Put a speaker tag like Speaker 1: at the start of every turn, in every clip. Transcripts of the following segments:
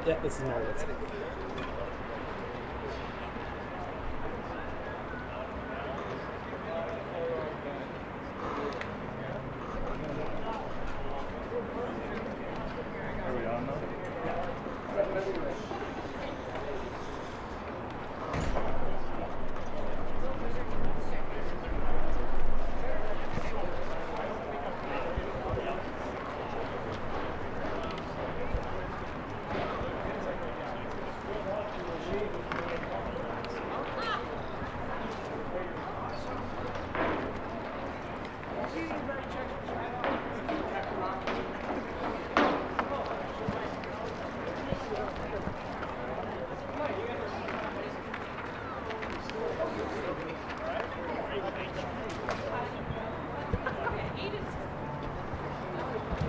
Speaker 1: Yeah, this is Meredith.
Speaker 2: Are we on now?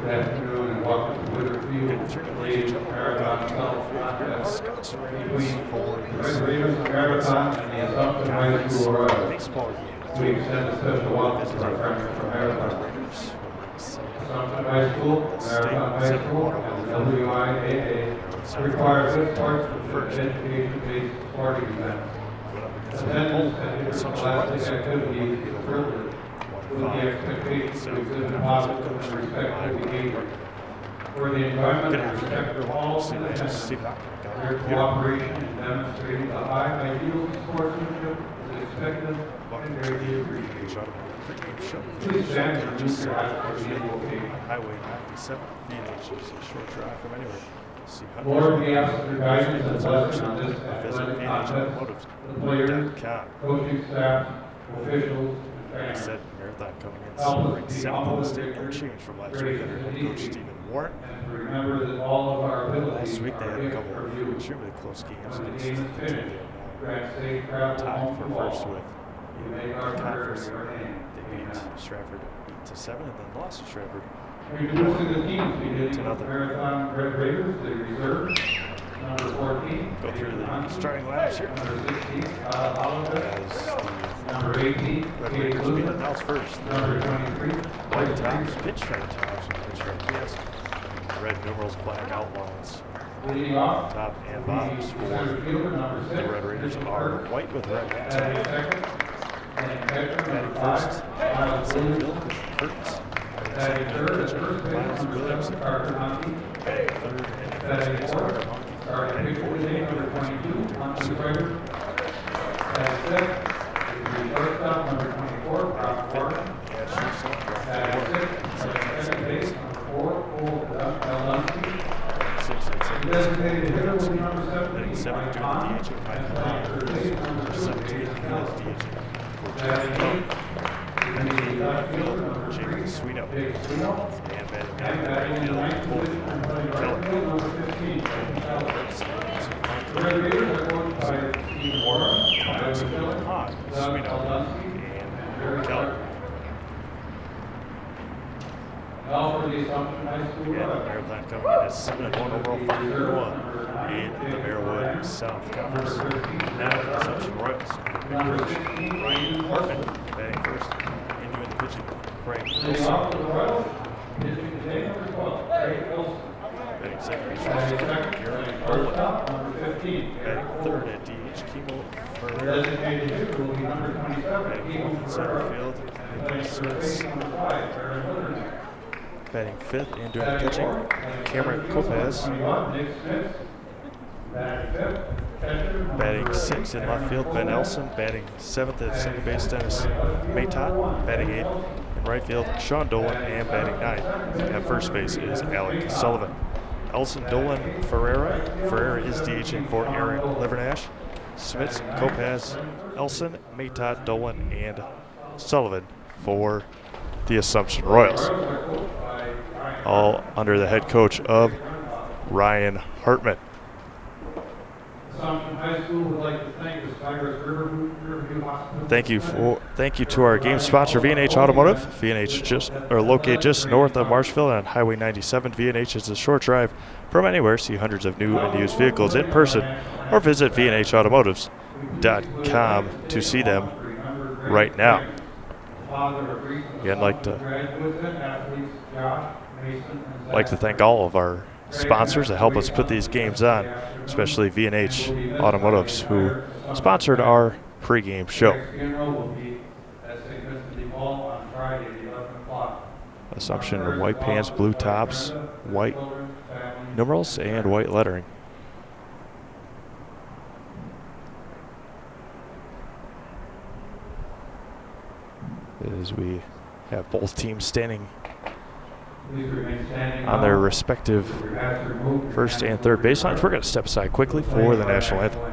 Speaker 3: Good afternoon and welcome to Witherfield Ladies Marathon Contest between the Red Raiders Marathon and the Assumption High School Royals. We extend a special welcome to our friends from Marathon. Assumption High School, Marathon High School, and the WIAA require good parts for education-based sporting events. Attendance at interscholastic activities is privileged with the expectation to exhibit positive and respectful behavior. For the enjoyment and respect of all citizens, their cooperation in demonstrating the high ideal of sportsmanship is expected and greatly appreciated. Please stand and use your eyes for the invocation.
Speaker 2: Highway 97, Phoenix is a short drive from anywhere.
Speaker 3: Lord, we ask for guidance and blessing on this athletic contest, the players, coaching staff, officials, and
Speaker 2: Said
Speaker 3: fans.
Speaker 2: Marathon coming in
Speaker 3: Help
Speaker 2: celebrating
Speaker 3: us be
Speaker 2: 7th in the
Speaker 3: humble,
Speaker 2: state, no change from last week under head coach Stephen Warren.
Speaker 3: And to remember that all of our abilities
Speaker 2: Last week they
Speaker 3: are
Speaker 2: had a
Speaker 3: gift
Speaker 2: couple
Speaker 3: from
Speaker 2: of
Speaker 3: you.
Speaker 2: extremely close games
Speaker 3: When the
Speaker 2: against
Speaker 3: game is
Speaker 2: the
Speaker 3: finished,
Speaker 2: team
Speaker 3: grant safe travel
Speaker 2: tied
Speaker 3: home
Speaker 2: for
Speaker 3: to
Speaker 2: first
Speaker 3: all.
Speaker 2: with
Speaker 3: You make our prayer
Speaker 2: conference.
Speaker 3: in your name.
Speaker 2: They beat
Speaker 3: Amen.
Speaker 2: Stratford 8-7 and then lost to Stratford.
Speaker 3: Introducing the teams beginning with
Speaker 2: 2-0.
Speaker 3: Marathon Red Raiders, the reserve, number 14.
Speaker 2: Go through the
Speaker 3: Johnson,
Speaker 2: starting laps here.
Speaker 3: Number 16, Kyle Oliver.
Speaker 2: As the
Speaker 3: Number 18,
Speaker 2: Red
Speaker 3: Kate
Speaker 2: Raiders being
Speaker 3: Lewis.
Speaker 2: announced first.
Speaker 3: Number 23,
Speaker 2: White tops, pinch stripe tops, and pinch stripe yes. Red numerals, black outlines.
Speaker 3: leading off.
Speaker 2: Top and bottoms
Speaker 3: The
Speaker 2: for
Speaker 3: center fielder, number 6.
Speaker 2: the Red Raiders are white with red.
Speaker 3: Batting second. Batting catcher,
Speaker 2: Batting
Speaker 3: number
Speaker 2: first,
Speaker 3: 5, Miles
Speaker 2: center
Speaker 3: Williams.
Speaker 2: field, Curtis.
Speaker 3: Batting third at first base,
Speaker 2: Miles
Speaker 3: number
Speaker 2: Williams.
Speaker 3: 7, Carter Humphrey.
Speaker 2: Batting third and first
Speaker 3: Batting
Speaker 2: base,
Speaker 3: fourth,
Speaker 2: Carter Monkey.
Speaker 3: starting
Speaker 2: Batting
Speaker 3: pitcher
Speaker 2: fourth,
Speaker 3: today, number 22, Hunter Schreiber. Batting fifth, the shortstop, number 24, Brock Gordon.
Speaker 2: and shortstop,
Speaker 3: Batting
Speaker 2: Brock
Speaker 3: sixth, at second base, number 4, Cole Lunsky.
Speaker 2: Six and seven.
Speaker 3: Designated hitter will be number 17,
Speaker 2: Hitting seventh
Speaker 3: Mike
Speaker 2: during
Speaker 3: Hahn.
Speaker 2: the DH, Mike
Speaker 3: And
Speaker 2: Hahn.
Speaker 3: third base, number 2,
Speaker 2: 17
Speaker 3: James
Speaker 2: is
Speaker 3: Nelson.
Speaker 2: DH.
Speaker 3: Batting eighth, in the left field, number 3,
Speaker 2: James Sweeney.
Speaker 3: Jake Sweeney.
Speaker 2: And batting
Speaker 3: And
Speaker 2: ninth,
Speaker 3: batting in the
Speaker 2: right
Speaker 3: ninth
Speaker 2: field,
Speaker 3: position,
Speaker 2: Cole
Speaker 3: playing right
Speaker 2: Keller.
Speaker 3: field, number 15, Kevin Keller. The
Speaker 2: Keller.
Speaker 3: Red Raiders are coached by Steve Warren, Iowa Miller,
Speaker 2: Hahn,
Speaker 3: Doug
Speaker 2: Sweeney,
Speaker 3: Aldunsky,
Speaker 2: and
Speaker 3: Jerry
Speaker 2: Keller.
Speaker 3: Now for the Assumption High School.
Speaker 2: Yeah, the Marathon coming in at 7-1 overall, 5-1 in the Marywood South Conference. Now the Assumption Royals. Head coach Ryan Hartman batting first, into the pitching. Craig
Speaker 3: Leading
Speaker 2: Wilson
Speaker 3: off for the Royals, pitching today, number 12, Craig Wilson.
Speaker 2: batting second.
Speaker 3: Batting
Speaker 2: Shortstop
Speaker 3: second,
Speaker 2: Garrett Bowen
Speaker 3: shortstop, number 15,
Speaker 2: batting
Speaker 3: Garrett
Speaker 2: third
Speaker 3: Bowen.
Speaker 2: at DH. Kimo
Speaker 3: The
Speaker 2: Ferreira
Speaker 3: designated hitter will be number 27,
Speaker 2: batting
Speaker 3: Keith
Speaker 2: fourth in center
Speaker 3: Ferreira.
Speaker 2: field.
Speaker 3: And batting third
Speaker 2: Smiths
Speaker 3: base, number 5, Aaron Litters.
Speaker 2: batting fifth and doing the
Speaker 3: Batting
Speaker 2: pitching.
Speaker 3: fourth, batting
Speaker 2: Cameron
Speaker 3: center field, number
Speaker 2: Lopez
Speaker 3: 21, Nick Smith. Batting fifth, catcher, number
Speaker 2: batting sixth in left
Speaker 3: Aaron
Speaker 2: field, Ben
Speaker 3: Coleman.
Speaker 2: Elson. Batting seventh at second base, Dennis Maytot. Batting eighth in right field, Sean Dolan. And batting ninth at first base is Alec Sullivan. Elson, Dolan, Ferreira. Ferreira is DHing for Aaron Livernash. Smits, Kopaz, Elson, Maytot, Dolan, and Sullivan for the Assumption Royals. All under the head coach of Ryan Hartman.
Speaker 3: Assumption High School would like to thank the Cyrus Riverview Hospital.
Speaker 2: Thank you to our game sponsor, V&H Automotive. V&H located just north of Marshville on Highway 97. V&H is a short drive from anywhere. See hundreds of new and used vehicles in person, or visit vnhautomotives.com to see them right now. Again, like to thank all of our sponsors that help us put these games on, especially V&H Automotives, who sponsored our pregame show. Assumption white pants, blue tops, white numerals, and white lettering. As we have both teams standing on their respective first and third baselines. We're going to step aside quickly for the national anthem.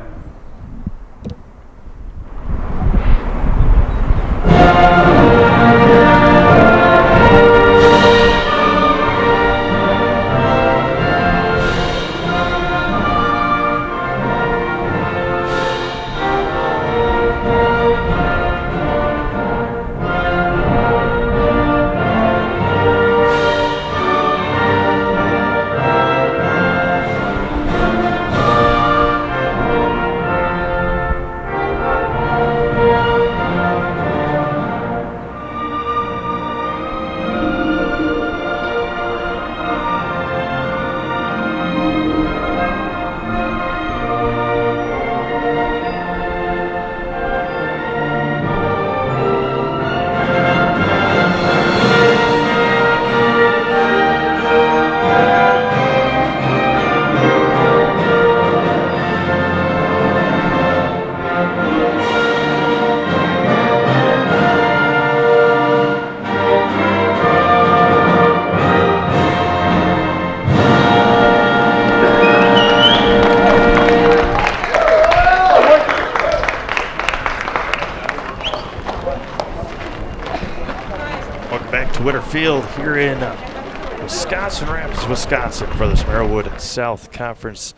Speaker 2: Field here in Wisconsin Rapids, Wisconsin, for this Merrillwood South Conference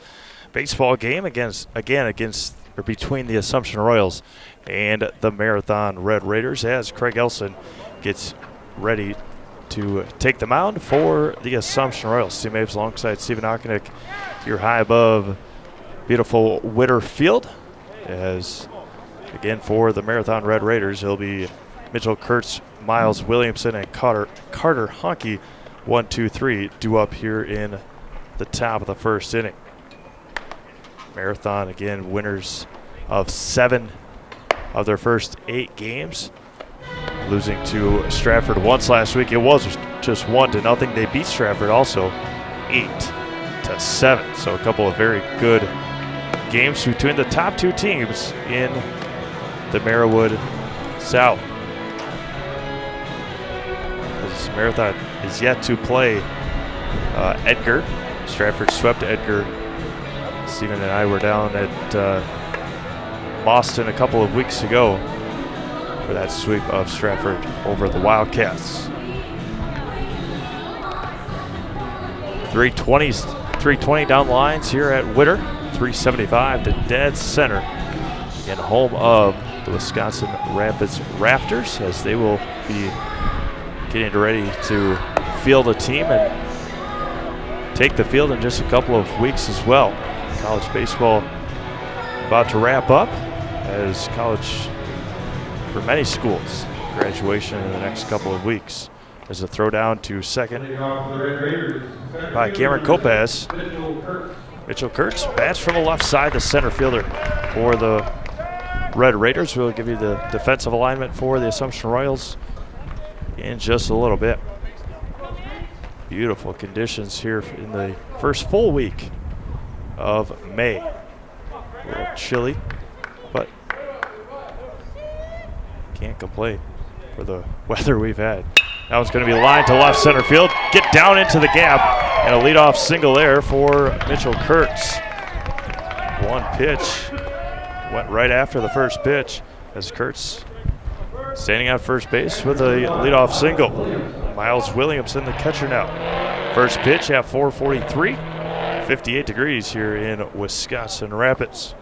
Speaker 2: baseball game between the Assumption Royals and the Marathon Red Raiders, as Craig Elson gets ready to take the mound for the Assumption Royals. Steve Mapes alongside Stephen Ockenick here high above beautiful Witter Field, as again for the Marathon Red Raiders it'll be Mitchell Kurtz, Miles Williamson, and Carter Honke, 1, 2, 3, due up here in the top of the first inning. Marathon, again, winners of 7 of their first 8 games, losing to Stratford once last week. It was just 1-0. They beat Stratford also 8-7. So a couple of very good games between the top 2 teams in the Merrillwood South. Marathon is yet to play Edgar. Stratford swept Edgar. Stephen and I were down at Boston a couple of weeks ago for that sweep of Stratford over the Wildcats. 320 down lines here at Witter. 375 to dead center in home of the Wisconsin Rapids Rafters, as they will be getting ready to field a team and take the field in just a couple of weeks as well. College baseball about to wrap up, as college for many schools, graduation in the next couple of weeks. As a throw down to second by Cameron Kopaz. Mitchell Kurtz bats from the left side, the center fielder for the Red Raiders. We'll give you the defensive alignment for the Assumption Royals in just a little bit. Beautiful conditions here in the first full week of May. A little chilly, but can't complain for the weather we've had. That one's going to be lined to left center field. Get down into the gap, and a leadoff single there for Mitchell Kurtz. One pitch went right after the first pitch, as Kurtz standing at first base with a leadoff single. Miles Williamson, the catcher now. First pitch at 4:43. 58 degrees here in Wisconsin Rapids.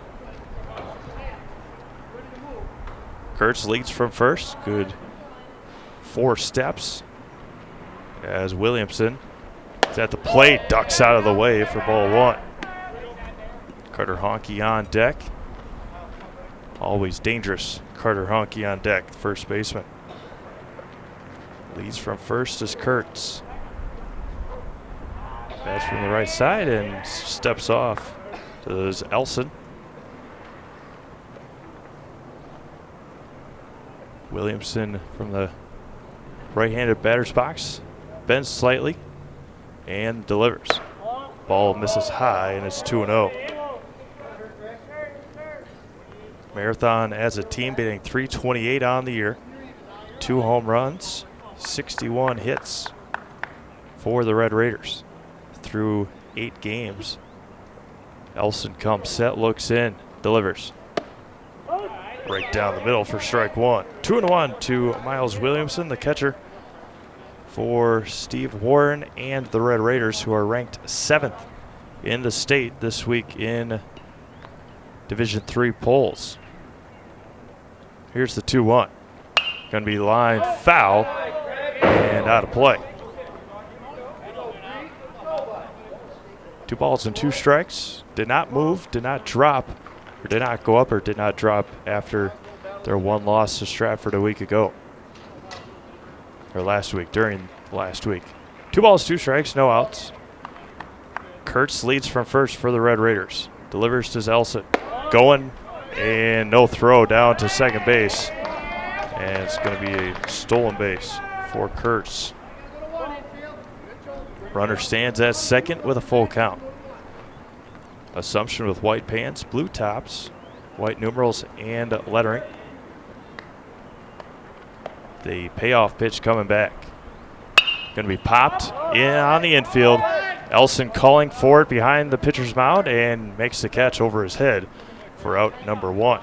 Speaker 2: Kurtz leads from first. Good 4 steps as Williamson is at the plate, ducks out of the way for ball 1. Carter Honke on deck. Always dangerous. Carter Honke on deck, the first baseman. Leads from first is Kurtz. Bats from the right side and steps off. So there's Elson. Williamson from the right-handed batter's box. Bends slightly and delivers. Ball misses high and it's 2-0. Marathon as a team batting .328 on the year. 2 home runs, 61 hits for the Red Raiders through 8 games. Elson comes set, looks in, delivers. Right down the middle for strike 1. 2-1 to Miles Williamson, the catcher for Steve Warren and the Red Raiders, who are ranked 7th in the state this week in Division III polls. Here's the 2-1. Going to be lined foul and out of play. 2 balls and 2 strikes. Did not move, did not drop, or did not go up or did not drop after their 1 loss to Stratford a week ago. Or last week, during last week. 2 balls, 2 strikes, no outs. Kurtz leads from first for the Red Raiders. Delivers to Elson. Going and no throw down to second base. And it's going to be a stolen base for Kurtz. Runner stands at second with a full count. Assumption with white pants, blue tops, white numerals, and lettering. The payoff pitch coming back. Going to be popped in on the infield. Elson calling for it behind the pitcher's mound and makes the catch over his head for out number 1.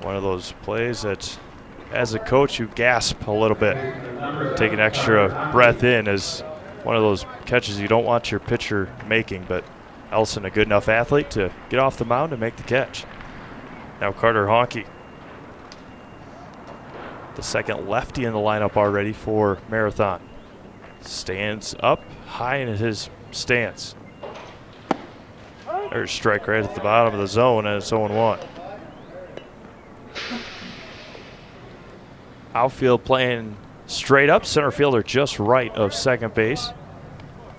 Speaker 2: One of those plays that, as a coach, you gasp a little bit. Take an extra breath in, as one of those catches you don't want your pitcher making, but Elson, a good enough athlete to get off the mound and make the catch. Now Carter Honke, the second lefty in the lineup already for Marathon. Stands up high in his stance. There's a strike right at the bottom of the zone, and it's 0-1. Outfield playing straight up. Center fielder just right of second base.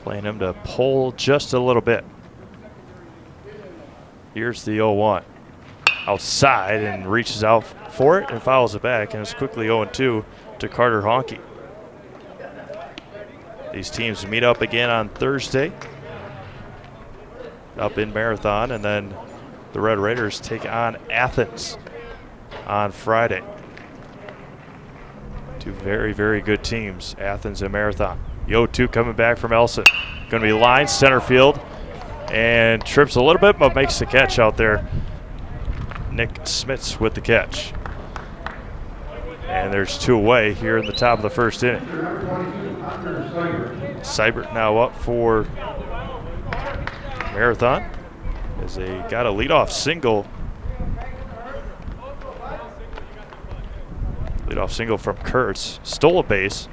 Speaker 2: Playing him to pull just a little bit. Here's the 0-1. Outside and reaches out for it and fouls it back, and it's quickly 0-2 to Carter Honke. These teams meet up again on Thursday up in Marathon, and then the Red Raiders take on Athens on Friday. 2 very, very good teams, Athens and Marathon. The 0-2 coming back from Elson. Going to be lined center field and trips a little bit, but makes the catch out there. Nick Smits with the catch. And there's 2 away here in the top of the first inning. Seibert now up for Marathon as they got a leadoff single. Leadoff single from Kurtz. Stole a base,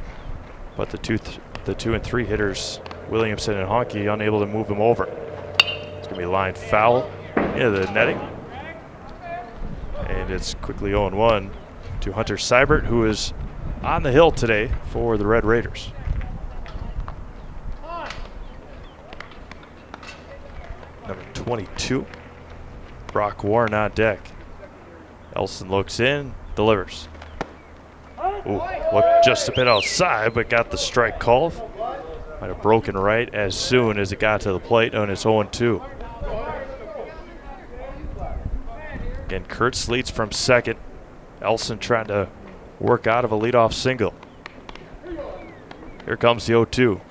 Speaker 2: but the two and three hitters, Williamson and Honke, unable to move him over. It's going to be lined foul into the netting. And it's quickly 0-1 to Hunter Seibert, who is on the hill today for the Red Raiders. Number 22, Brock Warren on deck. Elson looks in, delivers. Ooh, looked just a bit outside, but got the strike called. Might have broken right as soon as it got to the plate, and it's 0-2. Again, Kurtz leads from second. Elson trying to work out of a leadoff single. Here comes the 0-2.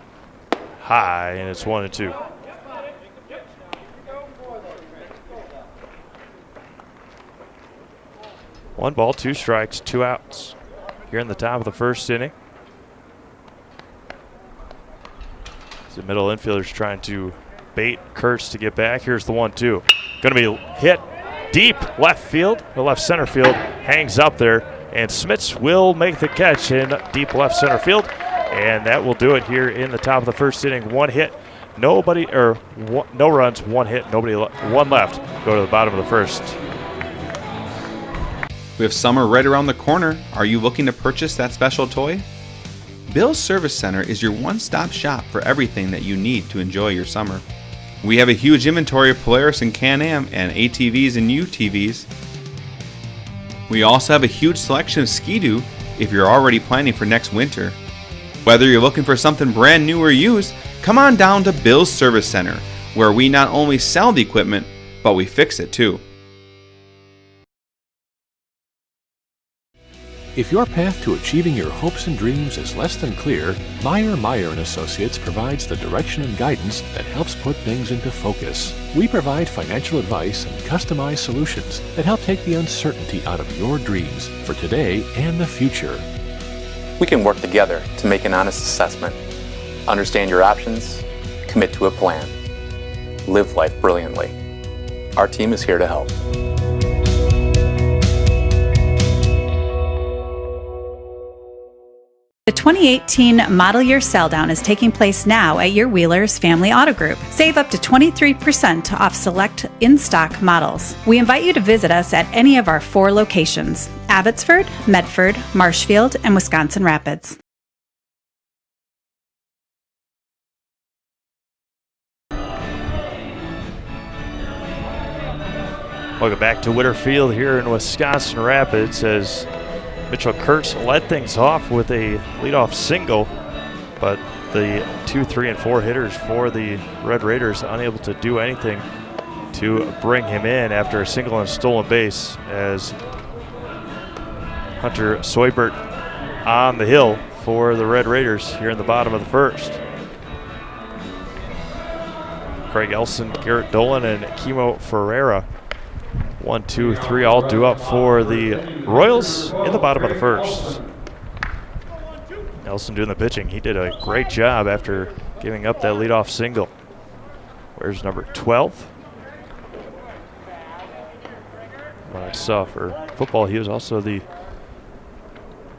Speaker 2: High, and it's 1-2. One ball, 2 strikes, 2 outs. Here in the top of the first inning. The middle infielder's trying to bait Kurtz to get back. Here's the 1-2. Going to be hit deep left field. The left center field hangs up there, and Smits will make the catch in deep left center field, and that will do it here in the top of the first inning. One hit, no runs, one hit, one left. Go to the bottom of the first.
Speaker 4: With summer right around the corner, are you looking to purchase that special toy? Bill's Service Center is your one-stop shop for everything that you need to enjoy your summer. We have a huge inventory of Polaris and Can-Am and ATVs and UTVs. We also have a huge selection of Ski-Doo if you're already planning for next winter. Whether you're looking for something brand new or used, come on down to Bill's Service Center, where we not only sell the equipment, but we fix it too.
Speaker 5: If your path to achieving your hopes and dreams is less than clear, Meyer & Associates provides the direction and guidance that helps put things into focus. We provide financial advice and customized solutions that help take the uncertainty out of your dreams for today and the future.
Speaker 6: We can work together to make an honest assessment, understand your options, commit to a plan, live life brilliantly. Our team is here to help.
Speaker 7: The 2018 model year sell down is taking place now at your Wheelers Family Auto Group. Save up to 23% off select in-stock models. We invite you to visit us at any of our 4 locations: Abbotsford, Medford, Marshfield, and Wisconsin Rapids.
Speaker 2: Welcome back to Witter Field here in Wisconsin Rapids as Mitchell Kurtz led things off with a leadoff single, but the 2, 3, and 4 hitters for the Red Raiders unable to do anything to bring him in after a single and stolen base as Hunter Soibert on the hill for the Red Raiders here in the bottom of the first. Craig Elson, Garrett Dolan, and Kimo Ferreira. 1, 2, 3 all due up for the Royals in the bottom of the first. Nelson doing the pitching. He did a great job after giving up that leadoff single. Where's number 12? What I saw for football, he was also the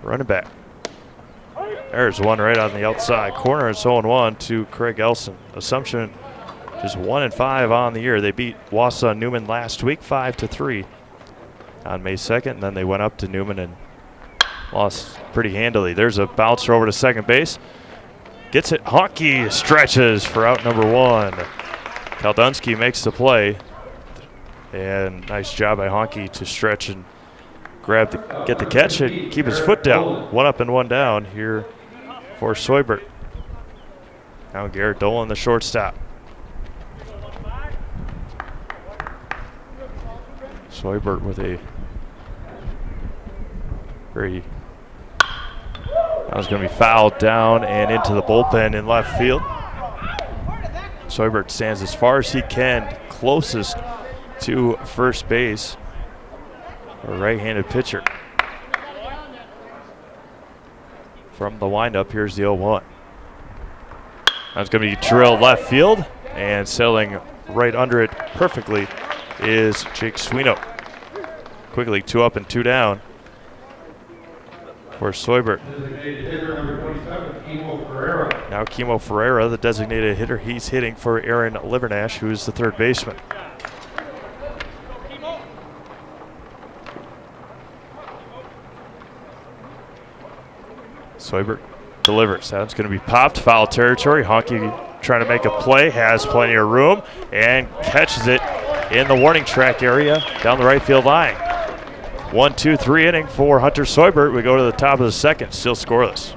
Speaker 2: running back. There's one right on the outside corner. It's 0-1 to Craig Elson. Assumption just 1-5 on the year. They beat Wausau Newman last week 5-3 on May 2nd, and then they went up to Newman and lost pretty handily. There's a bouncer over to second base. Gets it. Honky stretches for out number 1. Kaldunsky makes the play, and nice job by Honky to stretch and get the catch and keep his foot down. 1 up and 1 down here for Soibert. Now Garrett Dolan, the shortstop. Soibert with a that was going to be fouled down and into the bullpen in left field. Soibert stands as far as he can, closest to first base. A right-handed pitcher. From the windup, here's the 0-1. That's going to be drilled left field, and sailing right under it perfectly is Jake Swino. Quickly 2 up and 2 down for Soibert. Now Kimo Ferreira, the designated hitter. He's hitting for Aaron Livernash, who's the third baseman. Soibert delivers. That's going to be popped. Foul territory. Honky trying to make a play. Has plenty of room and catches it in the warning track area down the right field line. 1, 2, 3 inning for Hunter Soibert. We go to the top of the second, still scoreless.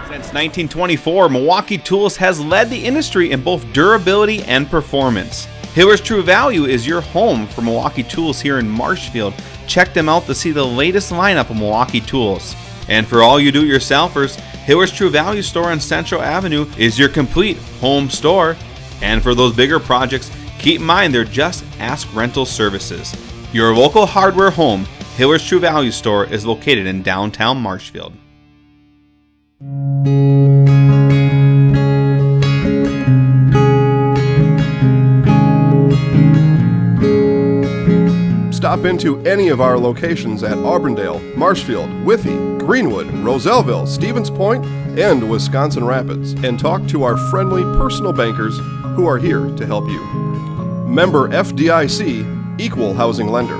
Speaker 4: Since 1924, Milwaukee Tools has led the industry in both durability and performance. Hiller's True Value is your home for Milwaukee Tools here in Marshfield. Check them out to see the latest lineup of Milwaukee Tools. And for all you do-it-yourselfers, Hiller's True Value store on Central Avenue is your complete home store. And for those bigger projects, keep in mind they're Just Ask Rental Services. Your local hardware home, Hiller's True Value store, is located in downtown Marshfield.
Speaker 8: Stop into any of our locations at Auburndale, Marshfield, Withee, Greenwood, Roselleville, Stevens Point, and Wisconsin Rapids, and talk to our friendly personal bankers who are here to help you. Member FDIC, Equal Housing Lender.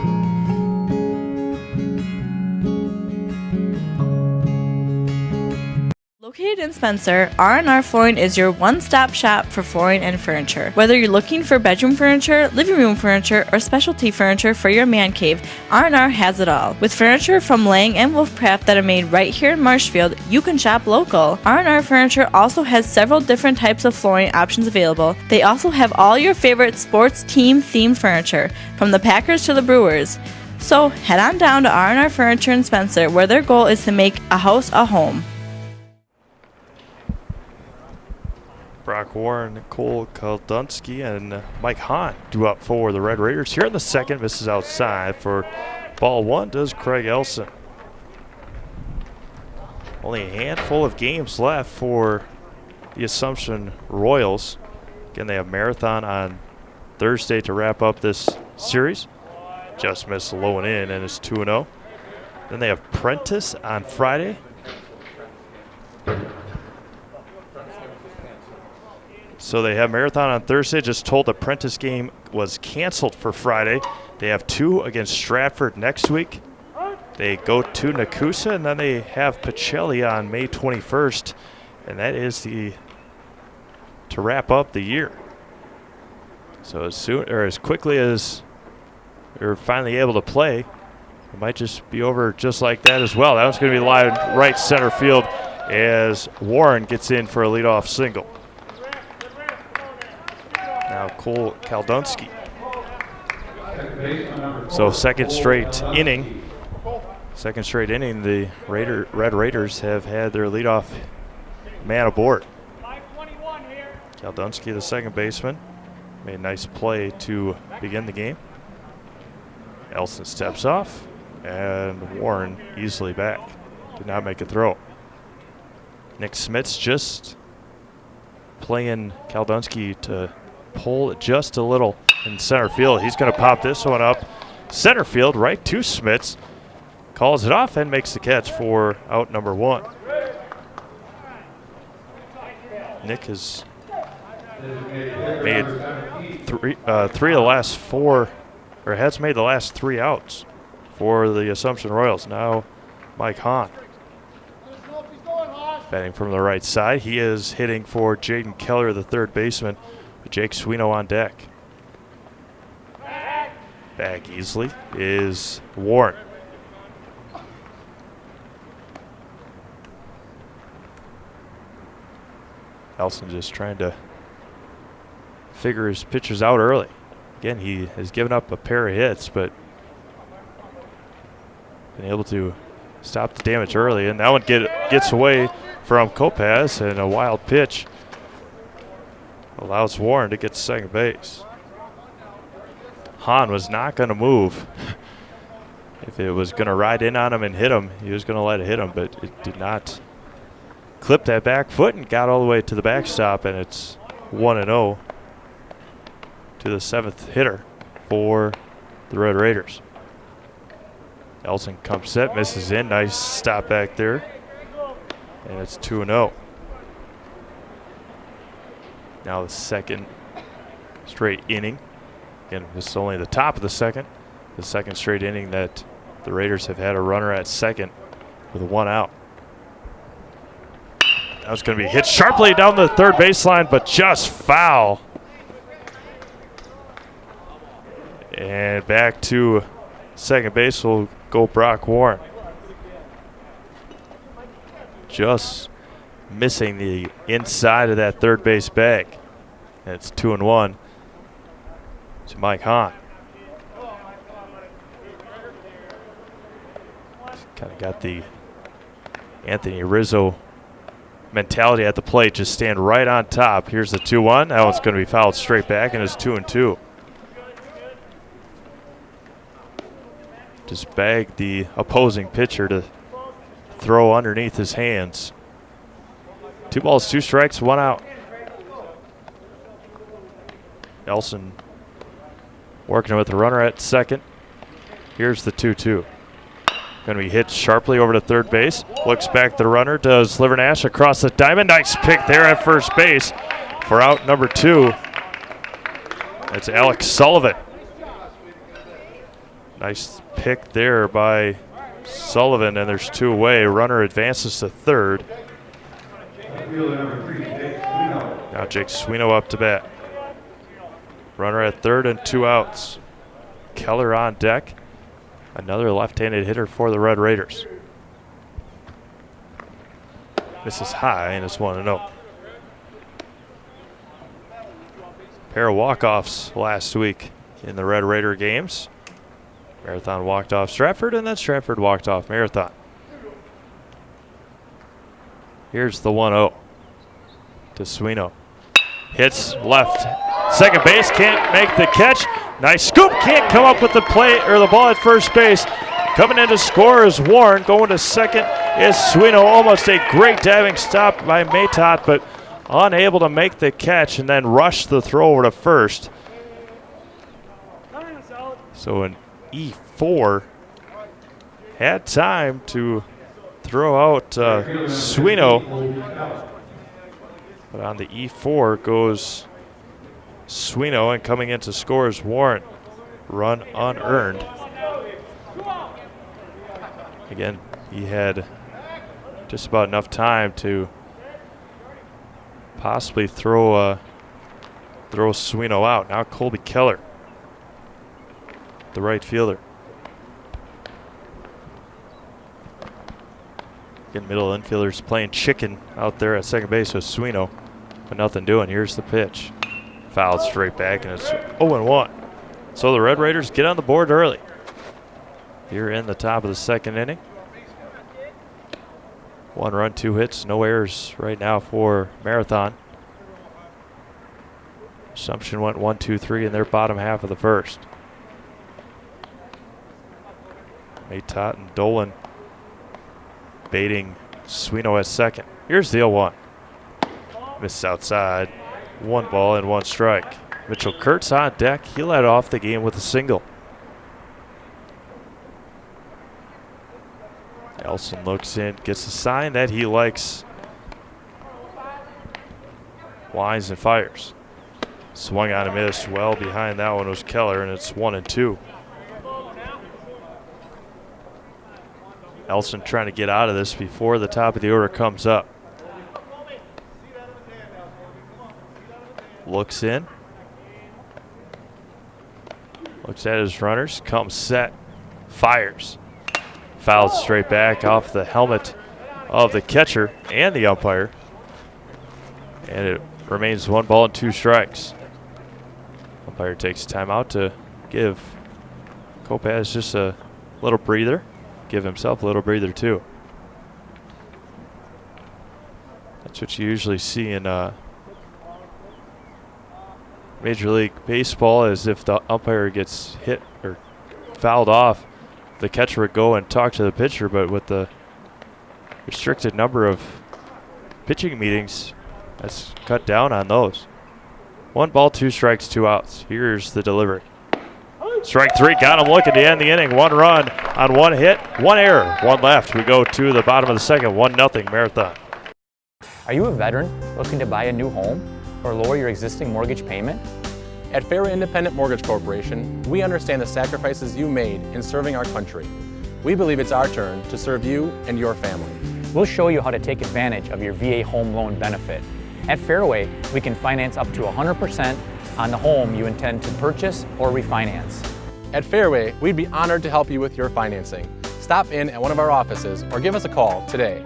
Speaker 9: Located in Spencer, R&R Flooring is your one-stop shop for flooring and furniture. Whether you're looking for bedroom furniture, living room furniture, or specialty furniture for your man cave, R&R has it all. With furniture from Lang and Wolfcraft that are made right here in Marshfield, you can shop local. R&R Furniture also has several different types of flooring options available. They also have all your favorite sports team-themed furniture, from the Packers to the Brewers. So head on down to R&R Furniture in Spencer, where their goal is to make a house a home.
Speaker 2: Brock Warren, Cole Kaldunski, and Mike Hahn due up for the Red Raiders. Here in the second, misses outside for ball one, does Craig Elson. Only a handful of games left for the Assumption Royals. Again, they have Marathon on Thursday to wrap up this series. Just missed low and in, and it's 2-0. Then they have Prentice on Friday. So they have Marathon on Thursday. Just told the Prentice game was canceled for Friday. They have 2 against Stratford next week. They go to Nakusa, and then they have Pacelli on May 21st, and that is to wrap up the year. So as quickly as they're finally able to play, it might just be over just like that as well. That one's going to be live right center field as Warren gets in for a leadoff single. Now Cole Kaldunski. So second straight inning, the Red Raiders have had their leadoff man aboard. Kaldunski, the second baseman, made a nice play to begin the game. Elson steps off, and Warren easily back. Did not make a throw. Nick Smits just playing Kaldunski to pull just a little in center field. He's going to pop this one up center field right to Smits. Calls it off and makes the catch for out number 1. Nick has made three of the last 4, or has made the last 3 outs for the Assumption Royals. Now Mike Hahn batting from the right side. He is hitting for Jaden Keller, the third baseman. Jake Swino on deck. Back easily is Warren. Elson just trying to figure his pitchers out early. Again, he has given up a pair of hits, but been able to stop the damage early. And that one gets away from Kopaz, and a wild pitch allows Warren to get to second base. Hahn was not going to move. If it was going to ride in on him and hit him, he was going to let it hit him, but it did not clip that back foot and got all the way to the backstop, and it's 1-0 to the 7th hitter for the Red Raiders. Elson comes set, misses in. Nice stop back there, and it's 2-0. Now the second straight inning. Again, this is only the top of the second. The second straight inning that the Raiders have had a runner at second with 1 out. That was going to be hit sharply down the third baseline, but just foul. And back to second base will go Brock Warren. Just missing the inside of that third base bag. And it's 2-1 to Mike Hahn. Kind of got the Anthony Rizzo mentality at the plate. Just stand right on top. Here's the 2-1. That one's going to be fouled straight back, and it's 2-2. Just bagged the opposing pitcher to throw underneath his hands. 2 balls, 2 strikes, 1 out. Elson working with the runner at second. Here's the 2-2. Going to be hit sharply over to third base. Looks back, the runner does Livernash across the diamond. Nice pick there at first base for out number 2. That's Alex Sullivan. Nice pick there by Sullivan, and there's 2 away. Runner advances to third. Now Jake Swino up to bat. Runner at third and 2 outs. Keller on deck. Another left-handed hitter for the Red Raiders. This is high, and it's 1-0. Pair of walk-offs last week in the Red Raider games. Marathon walked off Stratford, and then Stratford walked off Marathon. Here's the 1-0 to Swino. Hits left. Second base, can't make the catch. Nice scoop, can't come up with the play or the ball at first base. Coming in to score is Warren. Going to second is Swino. Almost a great diving stop by Matot, but unable to make the catch and then rush the throw over to first. So an E4 had time to throw out Swino. But on the E4 goes Swino, and coming in to score is Warren. Run unearned. Again, he had just about enough time to possibly throw Swino out. Now Colby Keller, the right fielder. Again, middle infielders playing chicken out there at second base with Swino, but nothing doing. Here's the pitch. Fouled straight back, and it's 0-1. So the Red Raiders get on the board early here in the top of the second inning. 1 run, 2 hits, no errors right now for Marathon. Assumption went 1-2-3 in their bottom half of the first. Matot and Dolan baiting Swino at second. Here's the 0-1. Misses outside. 1 ball and 1 strike. Mitchell Kurtz on deck. He led off the game with a single. Elson looks in, gets a sign that he likes. Winds and fires. Swung on and missed. Well behind that one was Keller, and it's 1-2. Elson trying to get out of this before the top of the order comes up. Looks in. Looks at his runners. Comes set. Fires. Fouled straight back off the helmet of the catcher and the umpire. And it remains 1 ball and 2 strikes. Umpire takes time out to give Kopaz just a little breather. Give himself a little breather too. That's what you usually see in Major League Baseball, is if the umpire gets hit or fouled off, the catcher would go and talk to the pitcher, but with the restricted number of pitching meetings, that's cut down on those. 1 ball, 2 strikes, 2 outs. Here's the delivery. Strike 3, got him looking to end the inning. 1 run on 1 hit, 1 error, 1 left. We go to the bottom of the second, 1-0 Marathon.
Speaker 10: Are you a veteran looking to buy a new home or lower your existing mortgage payment?
Speaker 11: At Fairway Independent Mortgage Corporation, we understand the sacrifices you made in serving our country. We believe it's our turn to serve you and your family.
Speaker 10: We'll show you how to take advantage of your VA home loan benefit. At Fairway, we can finance up to 100% on the home you intend to purchase or refinance.
Speaker 11: At Fairway, we'd be honored to help you with your financing. Stop in at one of our offices or give us a call today.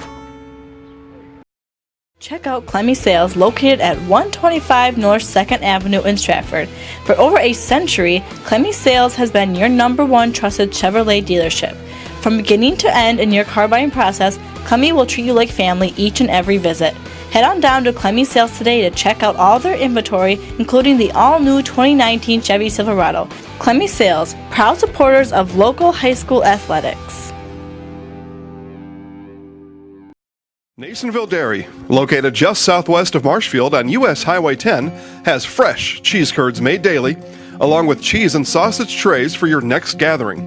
Speaker 9: Check out Clemmy Sales, located at 125 North 2nd Avenue in Stratford. For over a century, Clemmy Sales has been your #1 trusted Chevrolet dealership. From beginning to end in your car buying process, Clemmy will treat you like family each and every visit. Head on down to Clemmy Sales today to check out all their inventory, including the all-new 2019 Chevy Silverado. Clemmy Sales, proud supporters of local high school athletics.
Speaker 8: Nasonville Dairy, located just southwest of Marshfield on US Highway 10, has fresh cheese curds made daily, along with cheese and sausage trays for your next gathering.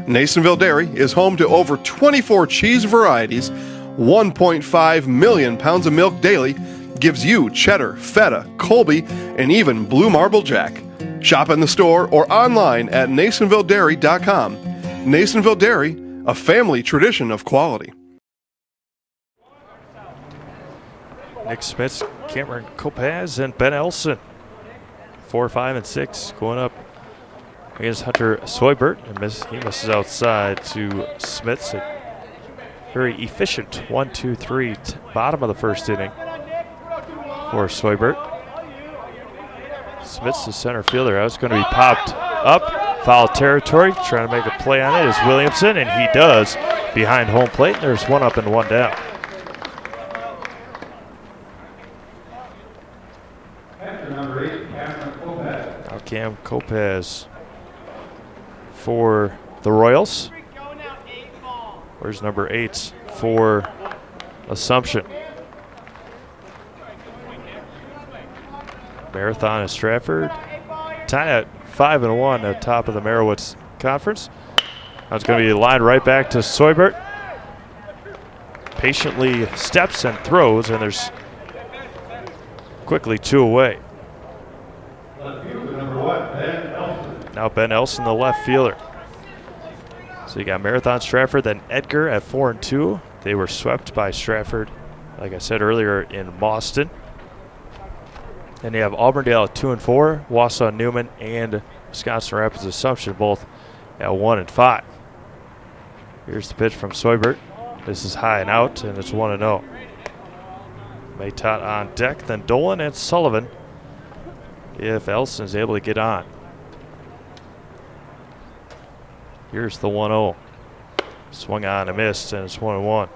Speaker 8: Nasonville Dairy is home to over 24 cheese varieties, 1.5 million pounds of milk daily, gives you cheddar, feta, Colby, and even Blue Marble Jack. Shop in the store or online at NasonvilleDairy.com. Nasonville Dairy, a family tradition of quality.
Speaker 2: Nick Smits, Cameron Kopaz, and Ben Elson. 4, 5, and 6 going up against Hunter Soybert. And he misses outside to Smits. A very efficient 1, 2, 3 bottom of the first inning for Soybert. Smits, the center fielder. That was going to be popped up. Foul territory. Trying to make a play on it is Williamson, and he does behind home plate. And there's one up and one down. Now Cam Kopaz for the Royals. Where's number 8 for Assumption? Marathon and Stratford tied at 5-1 at top of the Merowitz Conference. That's going to be lined right back to Soybert. Patiently steps and throws, and there's quickly 2 away. Now Ben Elson, the left fielder. So you got Marathon, Stratford, then Edgar at 4-2. They were swept by Stratford, like I said earlier, in Mauston. And you have Auburndale at 2-4, Wausau Newman and Wisconsin Rapids Assumption both at 1-5. Here's the pitch from Soybert. This is high and out, and it's 1-0. Maytott on deck, then Dolan and Sullivan if Elson is able to get on. Here's the 1-0. Swung on and missed, and it's 1-1.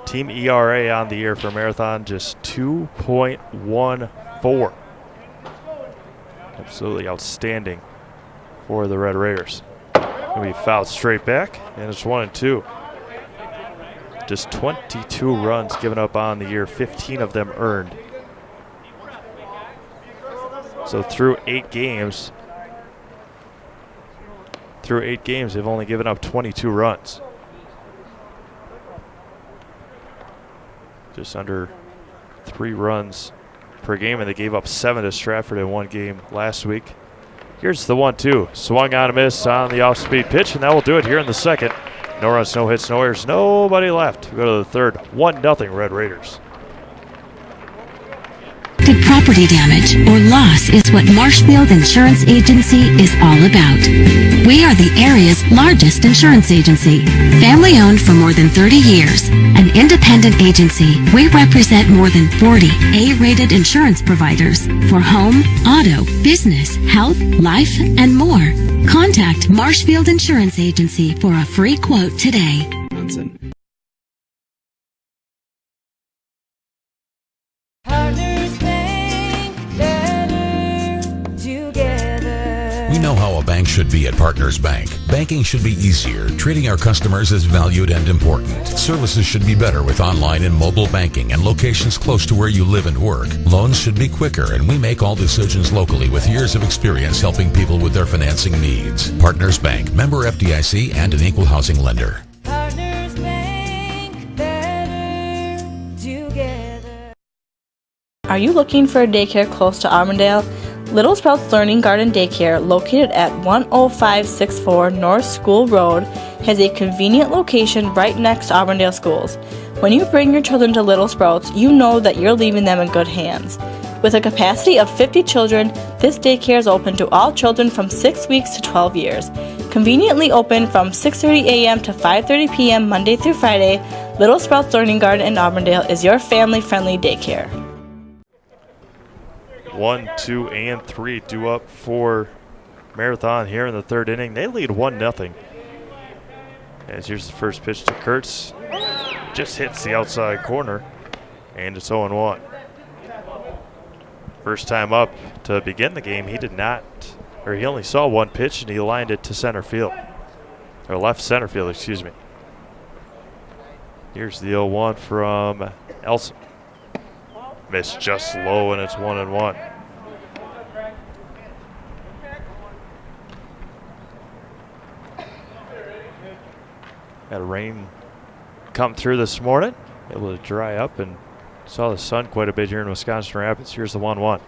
Speaker 2: Team ERA on the year for Marathon, just 2.14. Absolutely outstanding for the Red Raiders. Going to be fouled straight back, and it's 1-2. Just 22 runs given up on the year, 15 of them earned. So through 8 games, they've only given up 22 runs. Just under 3 runs per game, and they gave up 7 to Stratford in one game last week. Here's the 1-2. Swung on a miss on the off-speed pitch, and that will do it here in the second. No runs, no hits, no errors, nobody left. We go to the third. 1-0 Red Raiders.
Speaker 12: Property damage or loss is what Marshfield Insurance Agency is all about. We are the area's largest insurance agency. Family owned for more than 30 years. An independent agency, we represent more than 40 A-rated insurance providers for home, auto, business, health, life, and more. Contact Marshfield Insurance Agency for a free quote today.
Speaker 13: We know how a bank should be at Partners Bank. Banking should be easier. Treating our customers as valued and important. Services should be better with online and mobile banking and locations close to where you live and work. Loans should be quicker, and we make all decisions locally with years of experience helping people with their financing needs. Partners Bank, member FDIC, and an equal housing lender.
Speaker 14: Partners Bank, better together.
Speaker 9: Are you looking for a daycare close to Auburndale? Little Sprouts Learning Garden Daycare, located at 10564 North School Road, has a convenient location right next to Auburndale schools. When you bring your children to Little Sprouts, you know that you're leaving them in good hands. With a capacity of 50 children, this daycare is open to all children from 6 weeks to 12 years. Conveniently open from 6:30 a.m. to 5:30 p.m. Monday through Friday, Little Sprouts Learning Garden in Auburndale is your family-friendly daycare.
Speaker 2: 1, 2, and 3 due up for Marathon here in the third inning. They lead 1-0. As here's the first pitch to Kurtz. Just hits the outside corner, and it's 0-1. First time up to begin the game, he only saw one pitch, and he lined it to center field. Or left center field, excuse me. Here's the 0-1 from Elson. Missed just low, and it's 1-1. Had rain come through this morning, able to dry up, and saw the sun quite a bit here in Wisconsin Rapids. Here's the 1-1.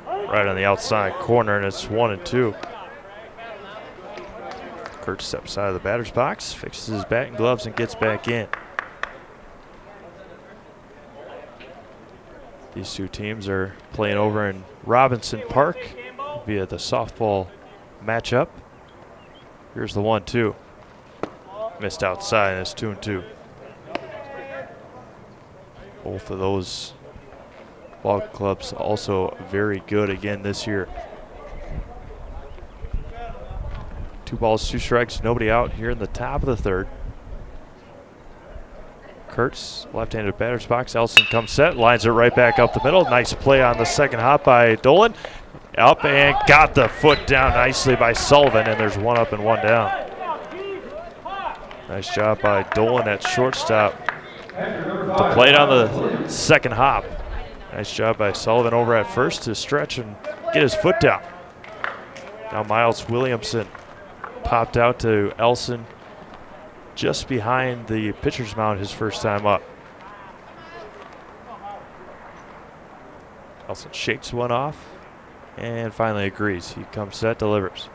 Speaker 2: Right on the outside corner, and it's 1-2. Kurt steps out of the batter's box, fixes his bat and gloves, and gets back in. These two teams are playing over in Robinson Park via the softball matchup. Here's the 1-2. Missed outside, and it's 2-2. Both of those ball clubs also very good again this year. 2 balls, 2 strikes, nobody out here in the top of the third. Kurtz, left-handed batter's box. Elson comes set, lines it right back up the middle. Nice play on the second hop by Dolan. Up and got the foot down nicely by Sullivan, and there's 1 up and 1 down. Nice job by Dolan at shortstop to play it on the second hop. Nice job by Sullivan over at first to stretch and get his foot down. Now Miles Williamson popped out to Elson just behind the pitcher's mound his first time up. Elson shakes one off and finally agrees. He comes set, delivers.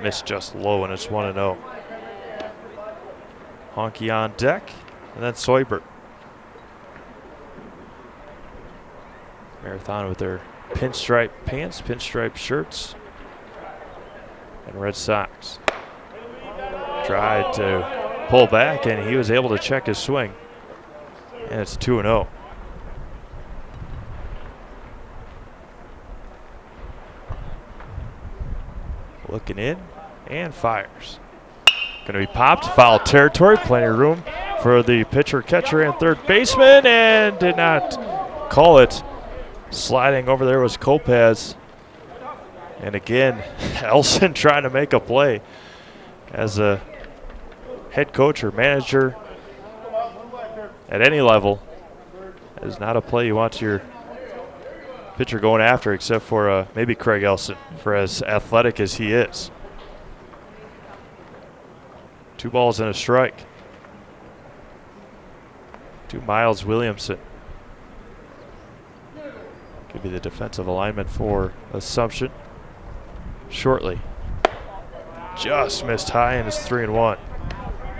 Speaker 2: Missed just low, and it's 1-0. Honky on deck, and then Soibert. Marathon with their pinstripe pants, pinstripe shirts, and red socks. Tried to pull back, and he was able to check his swing, and it's 2-0. Looking in and fires. Going to be popped, foul territory, plenty of room for the pitcher, catcher, and third baseman, and did not call it. Sliding over there was Kopaz. And again, Elson trying to make a play as a head coach or manager at any level. That is not a play you want your pitcher going after, except for maybe Craig Elson, for as athletic as he is. 2 balls and a strike to Miles Williamson. Could be the defensive alignment for Assumption shortly. Just missed high, and it's 3-1.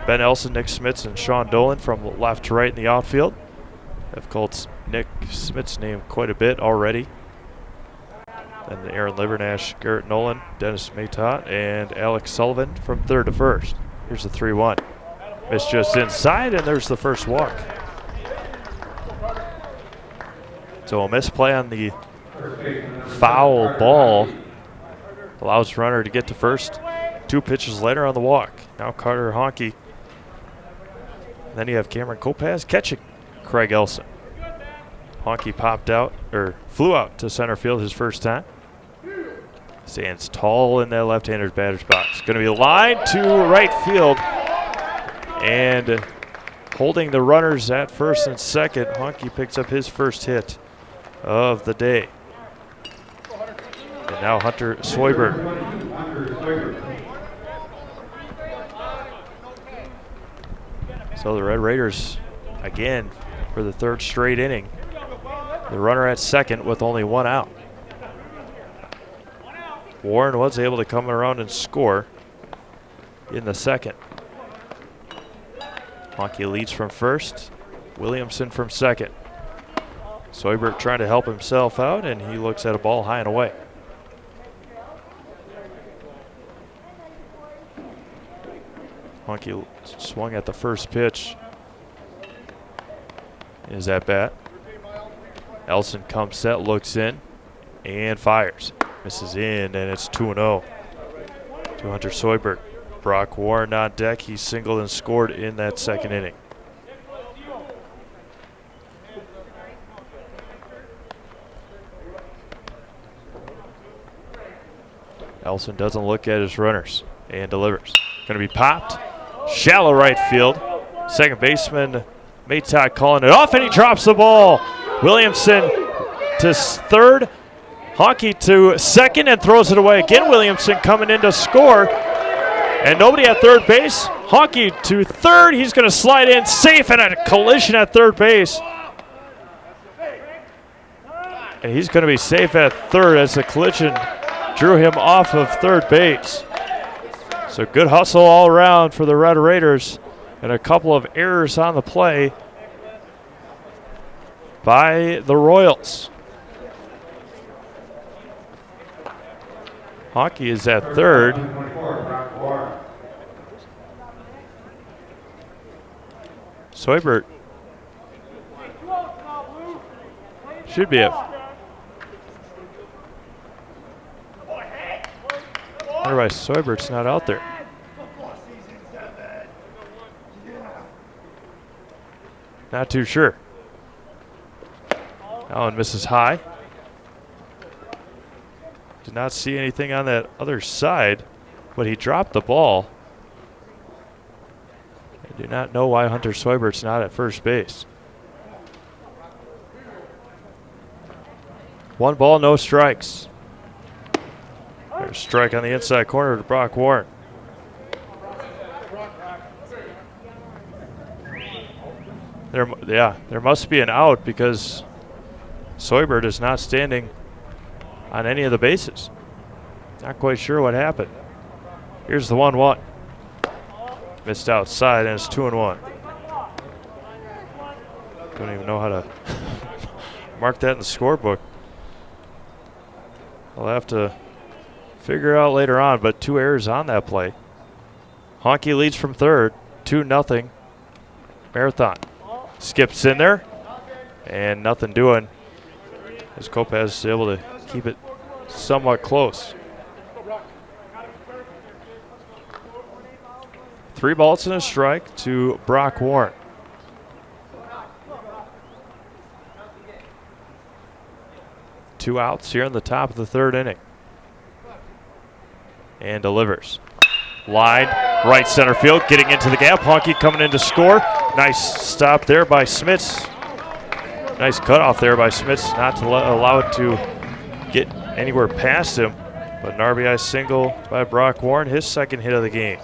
Speaker 2: Ben Elson, Nick Smits, and Sean Dolan from left to right in the outfield. I've called Nick Smits' name quite a bit already. Then Aaron Livernash, Garrett Nolan, Dennis Maytot, and Alex Sullivan from third to first. Here's the 3-1. Missed just inside, and there's the first walk. So a misplay on the foul ball allows runner to get to first. 2 pitches later on the walk. Now Carter Honky. Then you have Cameron Kopaz catching Craig Elson. Honky popped out, or flew out to center field his first time. Stands tall in that left-hander's batter's box. Going to be lined to right field. And holding the runners at first and second, Honky picks up his first hit of the day. And now Hunter Soibert. So the Red Raiders, again, for the 3rd straight inning, the runner at second with only 1 out. Warren was able to come around and score in the second. Honky leads from first, Williamson from second. Soibert trying to help himself out, and he looks at a ball high and away. Honky swung at the first pitch. Is at bat. Elson comes set, looks in, and fires. Misses in, and it's 2-0 to Hunter Soibert. Brock Warren on deck. He singled and scored in that second inning. Elson doesn't look at his runners and delivers. Going to be popped. Shallow right field. Second baseman Maytot calling it off, and he drops the ball. Williamson to third. Honky to second and throws it away again. Williamson coming in to score. And nobody at third base. Honky to third. He's going to slide in safe and a collision at third base. And he's going to be safe at third as the collision drew him off of third base. So good hustle all around for the Red Raiders and a couple of errors on the play by the Royals. Honky is at third. Soibert should be at. Otherwise, Soibert's not out there. Not too sure. Allen misses high. Did not see anything on that other side, but he dropped the ball. I do not know why Hunter Soibert's not at first base. 1 ball, no strikes. There's a strike on the inside corner to Brock Warren. There must be an out because Soibert is not standing on any of the bases. Not quite sure what happened. Here's the 1-1. Missed outside, and it's 2-1. Don't even know how to mark that in the scorebook. I'll have to figure out later on, but 2 errors on that play. Honky leads from third, 2-0. Marathon skips in there, and nothing doing as Kopaz is able to keep it somewhat close. 3 balls and a strike to Brock Warren. Two outs here in the top of the third inning. And delivers. Line, right center field, getting into the gap. Honky coming in to score. Nice stop there by Smits. Nice cutoff there by Smits, not to allow it to get anywhere past him. But an RBI single by Brock Warren, his second hit of the game.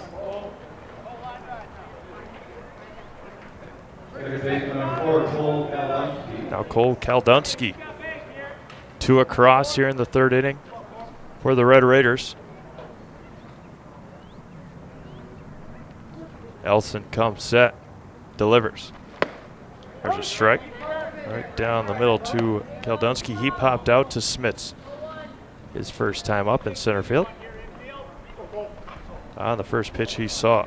Speaker 2: Now Cole Kaldunski. 2 across here in the third inning for the Red Raiders. Elson comes set, delivers. There's a strike right down the middle to Kaldunski. He popped out to Smits. His first time up in center field. On the first pitch he saw.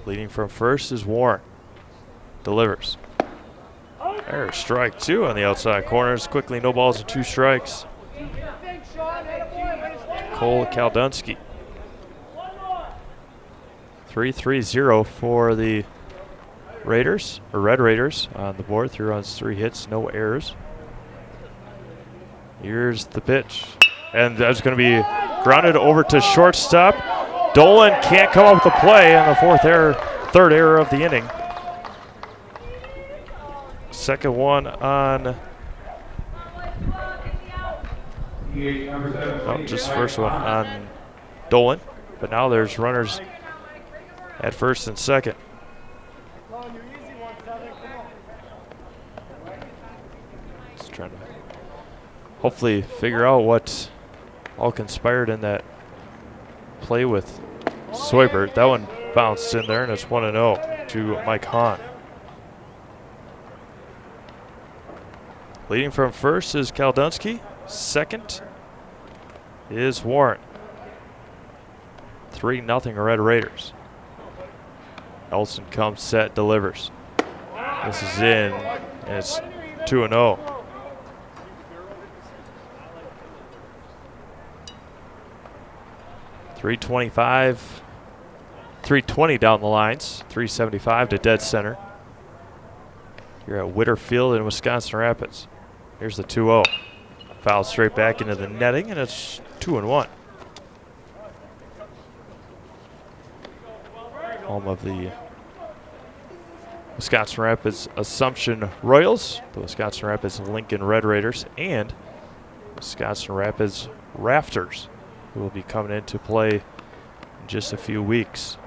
Speaker 2: Leading from first is Warren. Delivers. There's strike 2 on the outside corners. Quickly, no balls and 2 strikes. Cole Kaldunski. 3-3-0 for the Raiders, or Red Raiders on the board. 3 runs, 3 hits, no errors. Here's the pitch. And that's going to be grounded over to shortstop. Dolan can't come up with the play on the third error of the inning. Second one on, just first one on Dolan. But now there's runners at first and second. Just trying to hopefully figure out what all conspired in that play with Soibert. That one bounced in there, and it's 1-0 to Mike Hahn. Leading from first is Kaldunski. Second is Warren. 3-0 Red Raiders. Elson comes set, delivers. This is in, and it's 2-0. $320 down the lines, 375 to dead center. Here at Witter Field in Wisconsin Rapids. Here's the 2-0. Foul straight back into the netting, and it's 2-1. Home of the Wisconsin Rapids Assumption Royals, the Wisconsin Rapids Lincoln Red Raiders, and Wisconsin Rapids Rafters who will be coming into play in just a few weeks.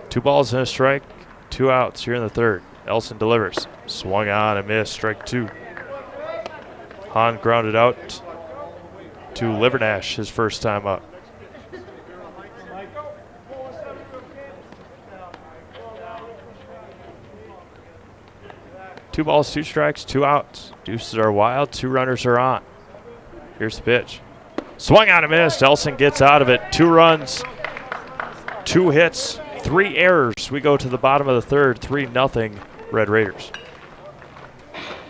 Speaker 2: 2 balls and a strike, 2 outs here in the third. Elson delivers. Swung on and missed, strike 2. Hahn grounded out to Livernash, his first time up. Two balls, 2 strikes, 2 outs. Deuces are wild, 2 runners are on. Here's the pitch. Swung on and missed. Elson gets out of it. 2 runs, 2 hits, 3 errors. We go to the bottom of the third, 3-0 Red Raiders.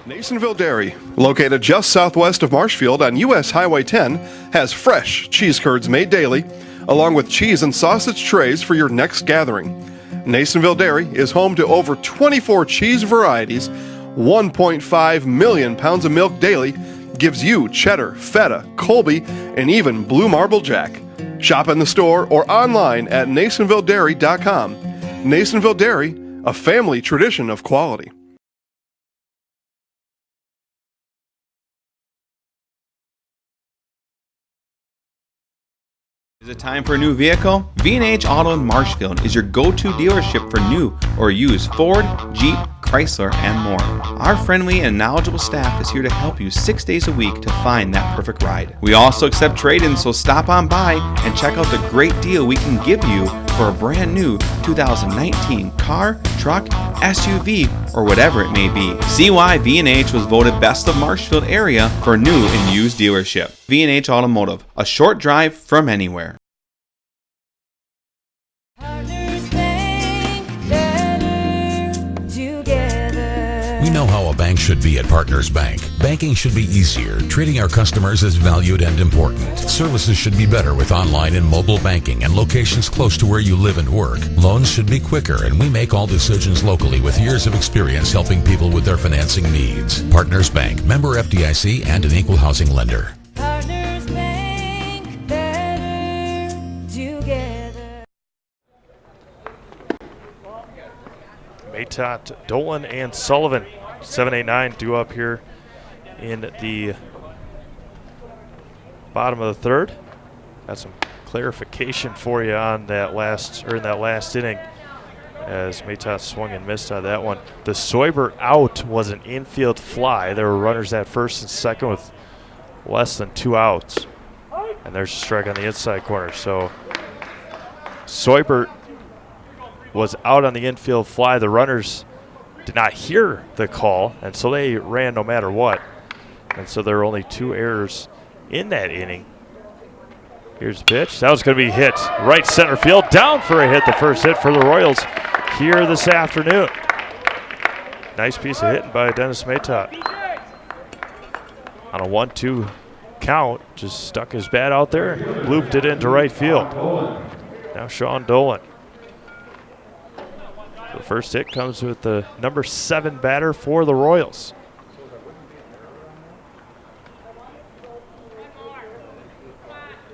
Speaker 8: Nasonville Dairy, located just southwest of Marshfield on US Highway 10, has fresh cheese curds made daily, along with cheese and sausage trays for your next gathering. Nasonville Dairy is home to over 24 cheese varieties. 1.5 million pounds of milk daily gives you cheddar, feta, Colby, and even blue marble jack. Shop in the store or online at NasonvilleDairy.com. Nasonville Dairy, a family tradition of quality.
Speaker 4: Is it time for a new vehicle? V&H Auto in Marshfield is your go-to dealership for new or used Ford, Jeep, Chrysler, and more. Our friendly and knowledgeable staff is here to help you 6 days a week to find that perfect ride. We also accept trade-ins, so stop on by and check out the great deal we can give you for a brand new 2019 car, truck, SUV, or whatever it may be. See why V&H was voted Best of Marshfield area for new and used dealership. V&H Automotive, a short drive from anywhere.
Speaker 13: We know how a bank should be at Partners Bank. Banking should be easier, treating our customers as valued and important. Services should be better with online and mobile banking and locations close to where you live and work. Loans should be quicker, and we make all decisions locally with years of experience helping people with their financing needs. Partners Bank, member FDIC, and an equal housing lender.
Speaker 14: Partners Bank, better together.
Speaker 2: Matot, Dolan, and Sullivan. 7-8-9 due up here in the bottom of the third. Got some clarification for you on that last inning as Matot swung and missed on that one. The Soyber out was an infield fly. There were runners at first and second with less than 2 outs. And there's a strike on the inside corner. So Soyber was out on the infield fly. The runners did not hear the call, and so they ran no matter what. And so there were only 2 errors in that inning. Here's the pitch. That was going to be hit right center field. Down for a hit, the first hit for the Royals here this afternoon. Nice piece of hitting by Dennis Matot. On a 1-2 count, just stuck his bat out there and looped it into right field. Now Sean Dolan. The first hit comes with the number 7 batter for the Royals.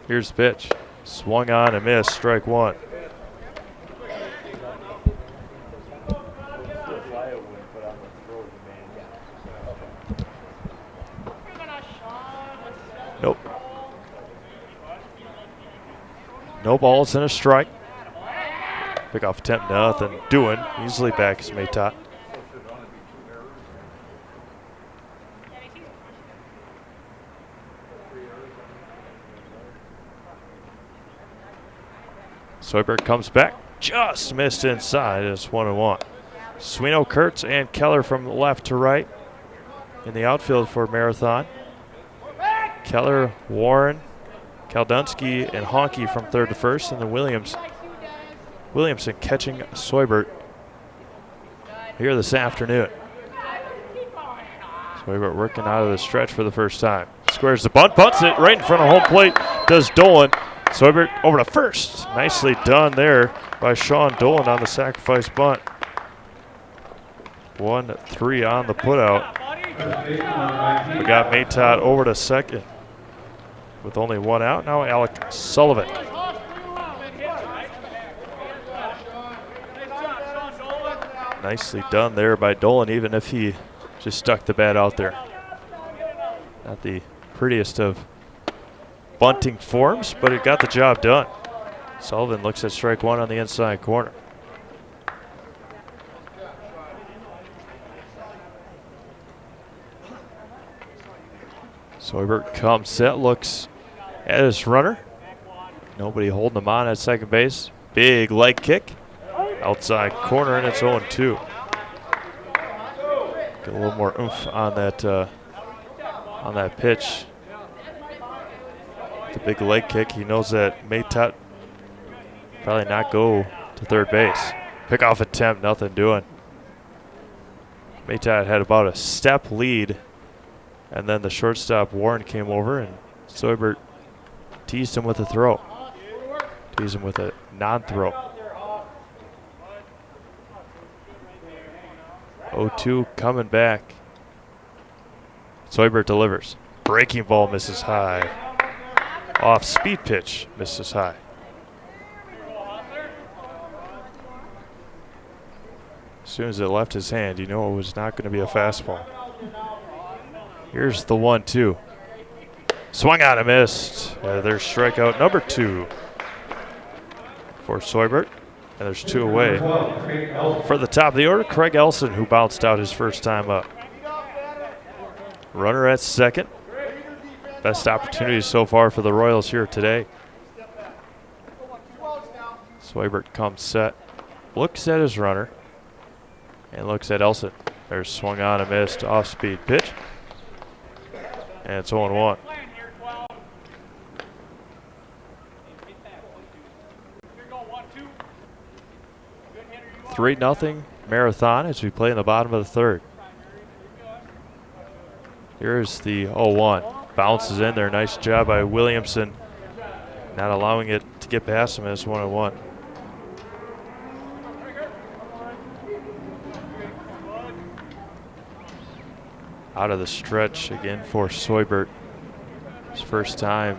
Speaker 2: Here's the pitch. Swung on and missed, strike 1. Nope. No balls and a strike. Pick off attempt, nothing doing. Easily back is Matot. Soyber comes back, just missed inside. It's 1-1. Sweeney, Kurtz, and Keller from left to right in the outfield for Marathon. Keller, Warren, Kaldunsky, and Honky from third to first, and then Williamson catching Soybert here this afternoon. Soybert working out of the stretch for the first time. Squares the bunt, bunts it right in front of home plate, does Dolan. Soybert over to first. Nicely done there by Sean Dolan on the sacrifice bunt. 1-3 on the putout. We got Matot over to second with only 1 out. Now Alec Sullivan. Nicely done there by Dolan, even if he just stuck the bat out there. Not the prettiest of bunting forms, but it got the job done. Sullivan looks at strike one on the inside corner. Soibert comes set, looks at his runner. Nobody holding him on at second base. Big leg kick. Outside corner, and it's 0-2. Get a little more oomph on that pitch. The big leg kick. He knows that Maytot probably not go to third base. Pickoff attempt, nothing doing. Maytot had about a step lead, and then the shortstop Warren came over, and Soibert teased him with a throw. Teased him with a non-throw. 0-2 coming back. Soibert delivers. Breaking ball misses high. Off speed pitch misses high. As soon as it left his hand, you know it was not going to be a fastball. Here's the 1-2. Swung on and missed. There's strikeout number 2 for Soibert. And there's 2 away. For the top of the order, Craig Elson, who bounced out his first time up. Runner at second. Best opportunity so far for the Royals here today. Soibert comes set, looks at his runner, and looks at Elson. There's swung on and missed off-speed pitch. And it's 0-1. (3-0) Marathon as we play in the bottom of the third. Here's the 0-1. Bounces in there. Nice job by Williamson, not allowing it to get past him. It's 1-1. Out of the stretch again for Soibert. His first time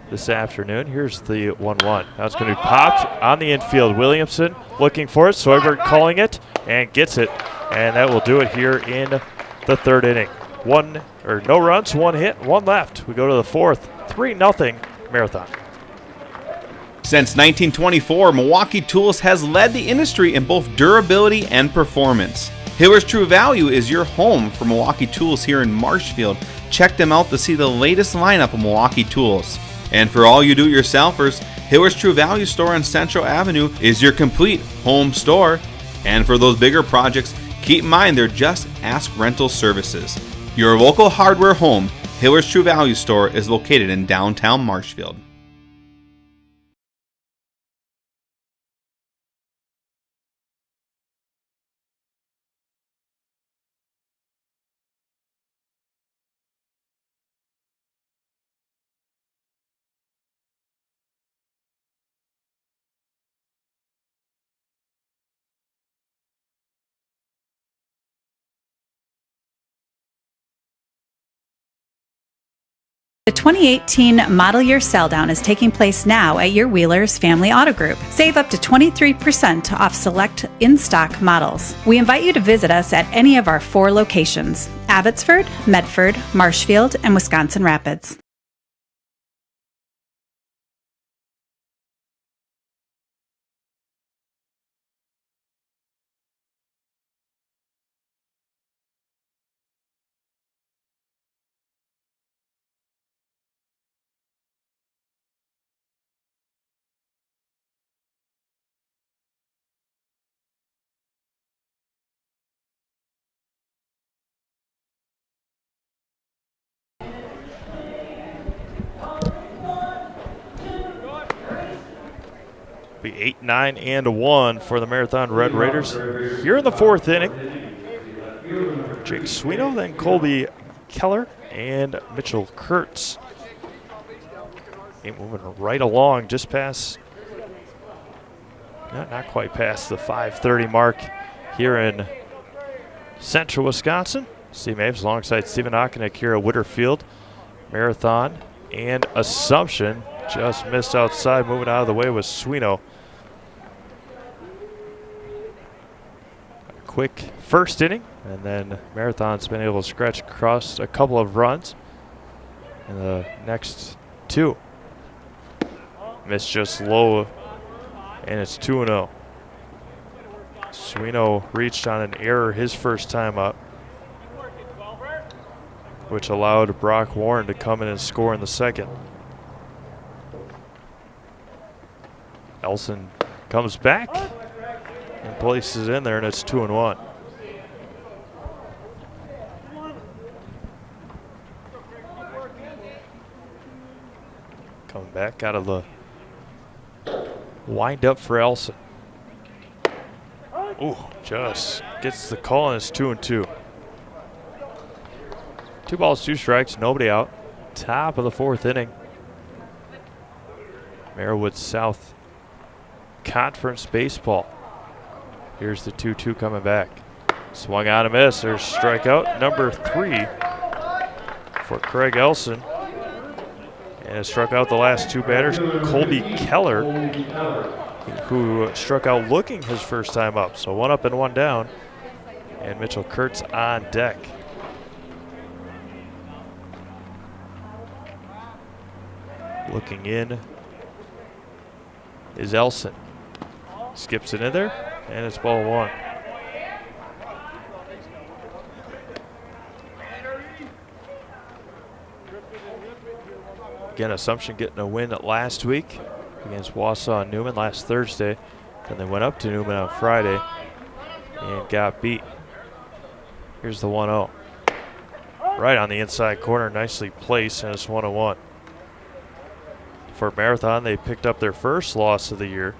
Speaker 2: this afternoon. Here's the 1-1. Now it's going to be popped on the infield. Williamson looking for it. Soibert calling it and gets it. And that will do it here in the third inning. No runs, 1 hit, 1 left. We go to the fourth. 3-0 Marathon.
Speaker 4: Since 1924, Milwaukee Tools has led the industry in both durability and performance. Hiller's True Value is your home for Milwaukee Tools here in Marshfield. Check them out to see the latest lineup of Milwaukee Tools. And for all you do-it-yourselfers, Hiller's True Value store on Central Avenue is your complete home store. And for those bigger projects, keep in mind they're Just Ask Rental Services. Your local hardware home, Hiller's True Value store, is located in downtown Marshfield.
Speaker 7: The 2018 model year sell down is taking place now at your Wheelers Family Auto Group. Save up to 23% off select in-stock models. We invite you to visit us at any of our 4 locations: Abbotsford, Medford, Marshfield, and Wisconsin Rapids.
Speaker 2: Be 8-9-1 for the Marathon Red Raiders here in the fourth inning. Jake Sweeney, then Colby Keller and Mitchell Kurtz. Game moving right along, just past, not quite past the 5:30 mark here in central Wisconsin. Steve Maves alongside Stephen Ockenick here at Whitterfield. Marathon and Assumption just missed outside. Moving out of the way was Sweeney. Quick first inning, and then Marathon's been able to scratch across a couple of runs. in the next two. Missed just low, and it's 2-0. Suino reached on an error his first time up, which allowed Brock Warren to come in and score in the second. Elson comes back and places it in there, and it's 2-1. Coming back out of the wind up for Elson. Ooh, just gets the call, and it's 2-2. 2 balls, 2 strikes, nobody out. Top of the 4th inning. Merriwood South Conference Baseball. Here's the 2-2 coming back. Swung on a miss. There's strikeout number 3 for Craig Elson. And it struck out the last 2 batters. Colby Keller, who struck out looking his first time up. So 1 up and 1 down. And Mitchell Kurtz on deck. Looking in is Elson. Skips it in there, and it's ball 1. Again, Assumption getting a win last week against Wausau and Newman last Thursday. Then they went up to Newman on Friday and got beat. Here's the 1-0. Right on the inside corner, nicely placed, and it's 1-1. For Marathon, they picked up their first loss of the year,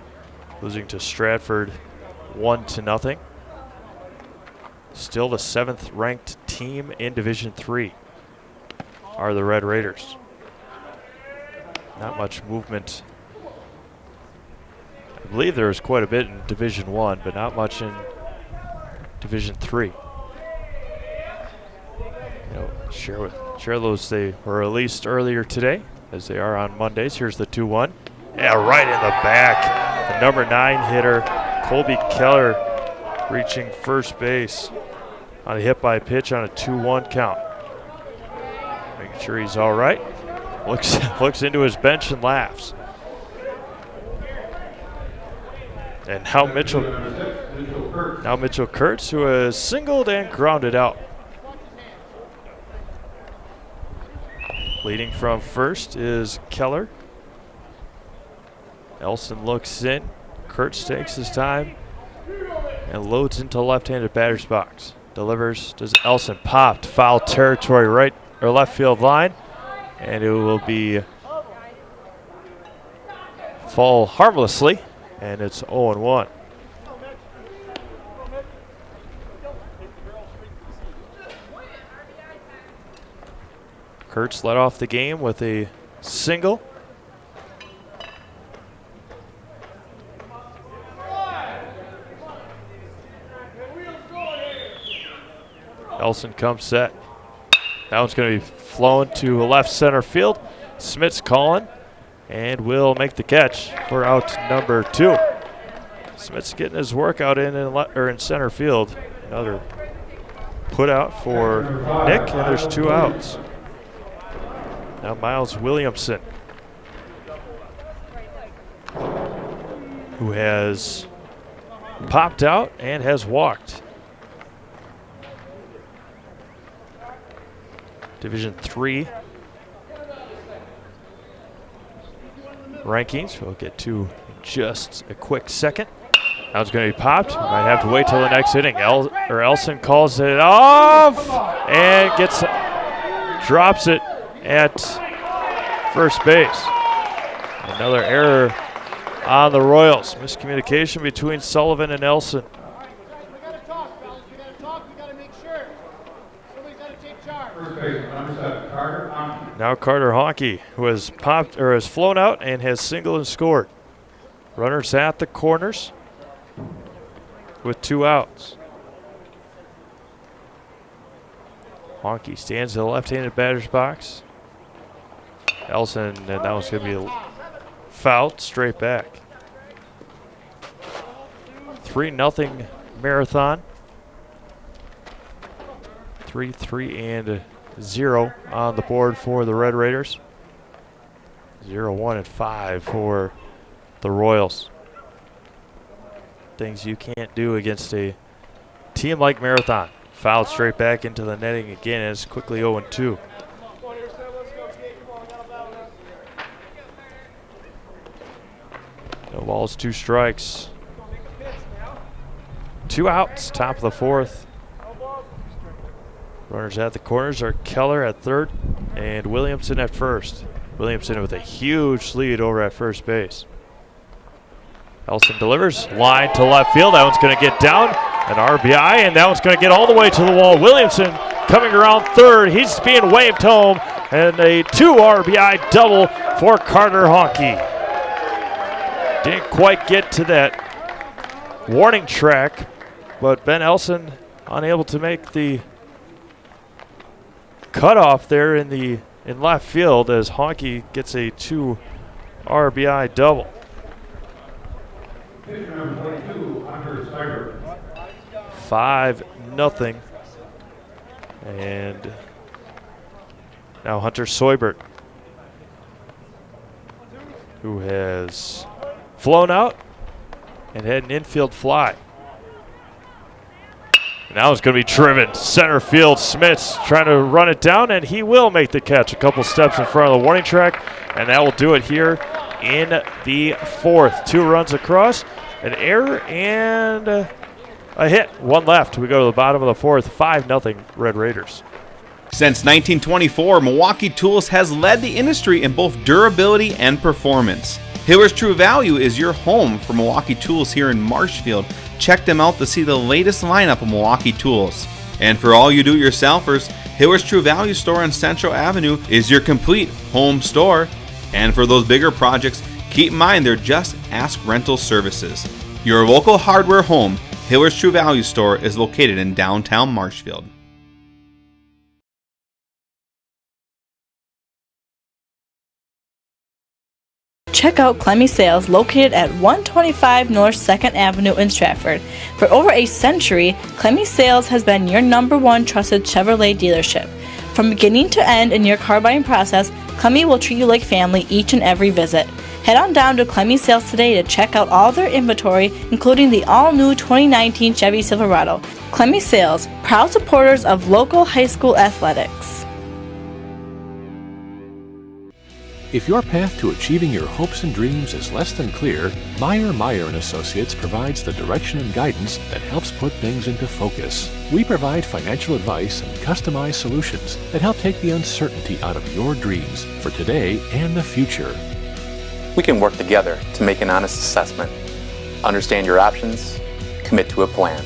Speaker 2: losing to Stratford 1-0. Still the 7th ranked team in Division III are the Red Raiders. Not much movement. I believe there was quite a bit in Division I, but not much in Division III. Share those. They were released earlier today, as they are on Mondays. Here's the 2-1. Yeah, right in the back. The number 9 hitter, Colby Keller, reaching first base on a hit by pitch on a 2-1 count. Making sure he's all right. Looks into his bench and laughs. And now Mitchell Kurtz, who has singled and grounded out. Leading from first is Keller. Elson looks in. Kurtz takes his time and loads into left-handed batter's box. Delivers. Does Elson popped? Foul territory, right or left field line, and it will be fall harmlessly, and it's 0-1. Kurtz led off the game with a single. Elson comes set. That one's going to be flown to left center field. Smith's calling and will make the catch for out number 2. Smith's getting his workout in center field. Another put out for Nick, and there's 2 outs. Now Miles Williamson, who has popped out and has walked. Division III rankings we'll get to in just a quick second. Now it's going to be popped. Might have to wait till the next inning. Elson calls it off and drops it at first base. Another error on the Royals. Miscommunication between Sullivan and Elson. Now Carter Honke, who has has flown out and has singled and scored. Runners at the corners with 2 outs. Honke stands in the left-handed batter's box. Elson, and that one's going to be fouled straight back. 3-0 Marathon. 3-3 and 0 on the board for the Red Raiders. 0, 1, and 5 for the Royals. Things you can't do against a team like Marathon. Fouled straight back into the netting again, and it's quickly 0-2. No balls, 2 strikes. 2 outs, top of the 4th. Runners at the corners are Keller at third and Williamson at first. Williamson with a huge lead over at first base. Elson delivers, line to left field. That one's going to get down, an RBI, and that one's going to get all the way to the wall. Williamson coming around third. He's being waved home, and a 2 RBI double for Carter Honke. Didn't quite get to that warning track, but Ben Elson unable to make the cutoff there in left field as Honke gets a 2 RBI double. 5-0. And now Hunter Soibert, who has flown out and had an infield fly. Now it's going to be driven center field. Smith's trying to run it down, and he will make the catch a couple steps in front of the warning track, and that will do it here in the 4th. 2 runs across, an error, and a hit. 1 left. We go to the bottom of the 4th. 5-0 Red Raiders.
Speaker 4: Since 1924, Milwaukee Tools has led the industry in both durability and performance. Hiller's True Value is your home for Milwaukee Tools here in Marshfield. Check them out to see the latest lineup of Milwaukee Tools. And for all you do-it-yourselfers, Hiller's True Value store on Central Avenue is your complete home store. And for those bigger projects, keep in mind they're Just Ask Rental Services. Your local hardware home, Hiller's True Value store, is located in downtown Marshfield.
Speaker 9: Check out Clemmy Sales, located at 125 North 2nd Avenue in Stratford. For over a century, Clemmy Sales has been your #1 trusted Chevrolet dealership. From beginning to end in your car buying process, Clemmy will treat you like family each and every visit. Head on down to Clemmy Sales today to check out all their inventory, including the all-new 2019 Chevy Silverado. Clemmy Sales, proud supporters of local high school athletics.
Speaker 5: If your path to achieving your hopes and dreams is less than clear, Meyer & Associates provides the direction and guidance that helps put things into focus. We provide financial advice and customized solutions that help take the uncertainty out of your dreams for today and the future.
Speaker 6: We can work together to make an honest assessment, understand your options, commit to a plan,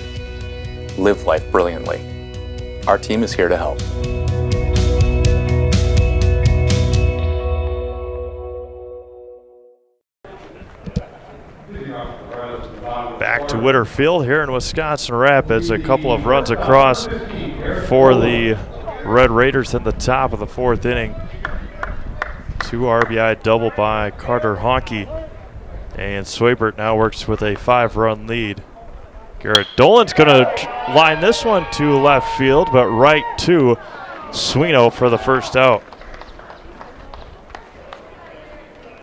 Speaker 6: live life brilliantly. Our team is here to help.
Speaker 2: Back to Witter Field here in Wisconsin Rapids. A couple of runs across for the Red Raiders in the top of the 4th inning. 2 RBI double by Carter Honke. And Soibert now works with a 5-run lead. Garrett Dolan's going to line this one to left field, but right to Swino for the first out.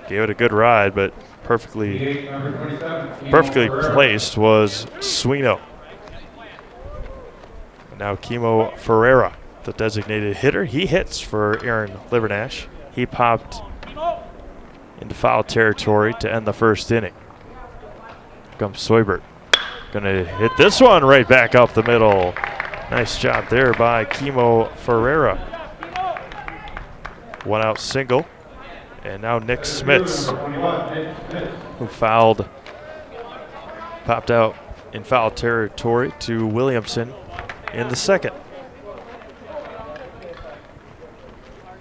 Speaker 2: Gave it a good ride, but perfectly placed was Swino. Now Kimo Ferreira, the designated hitter. He hits for Aaron Livernash. He popped into foul territory to end the 1st inning. Here comes Soibert. Gonna hit this one right back up the middle. Nice job there by Kimo Ferreira. 1 out single. And now Nick Smits, who popped out in foul territory to Williamson in the 2nd.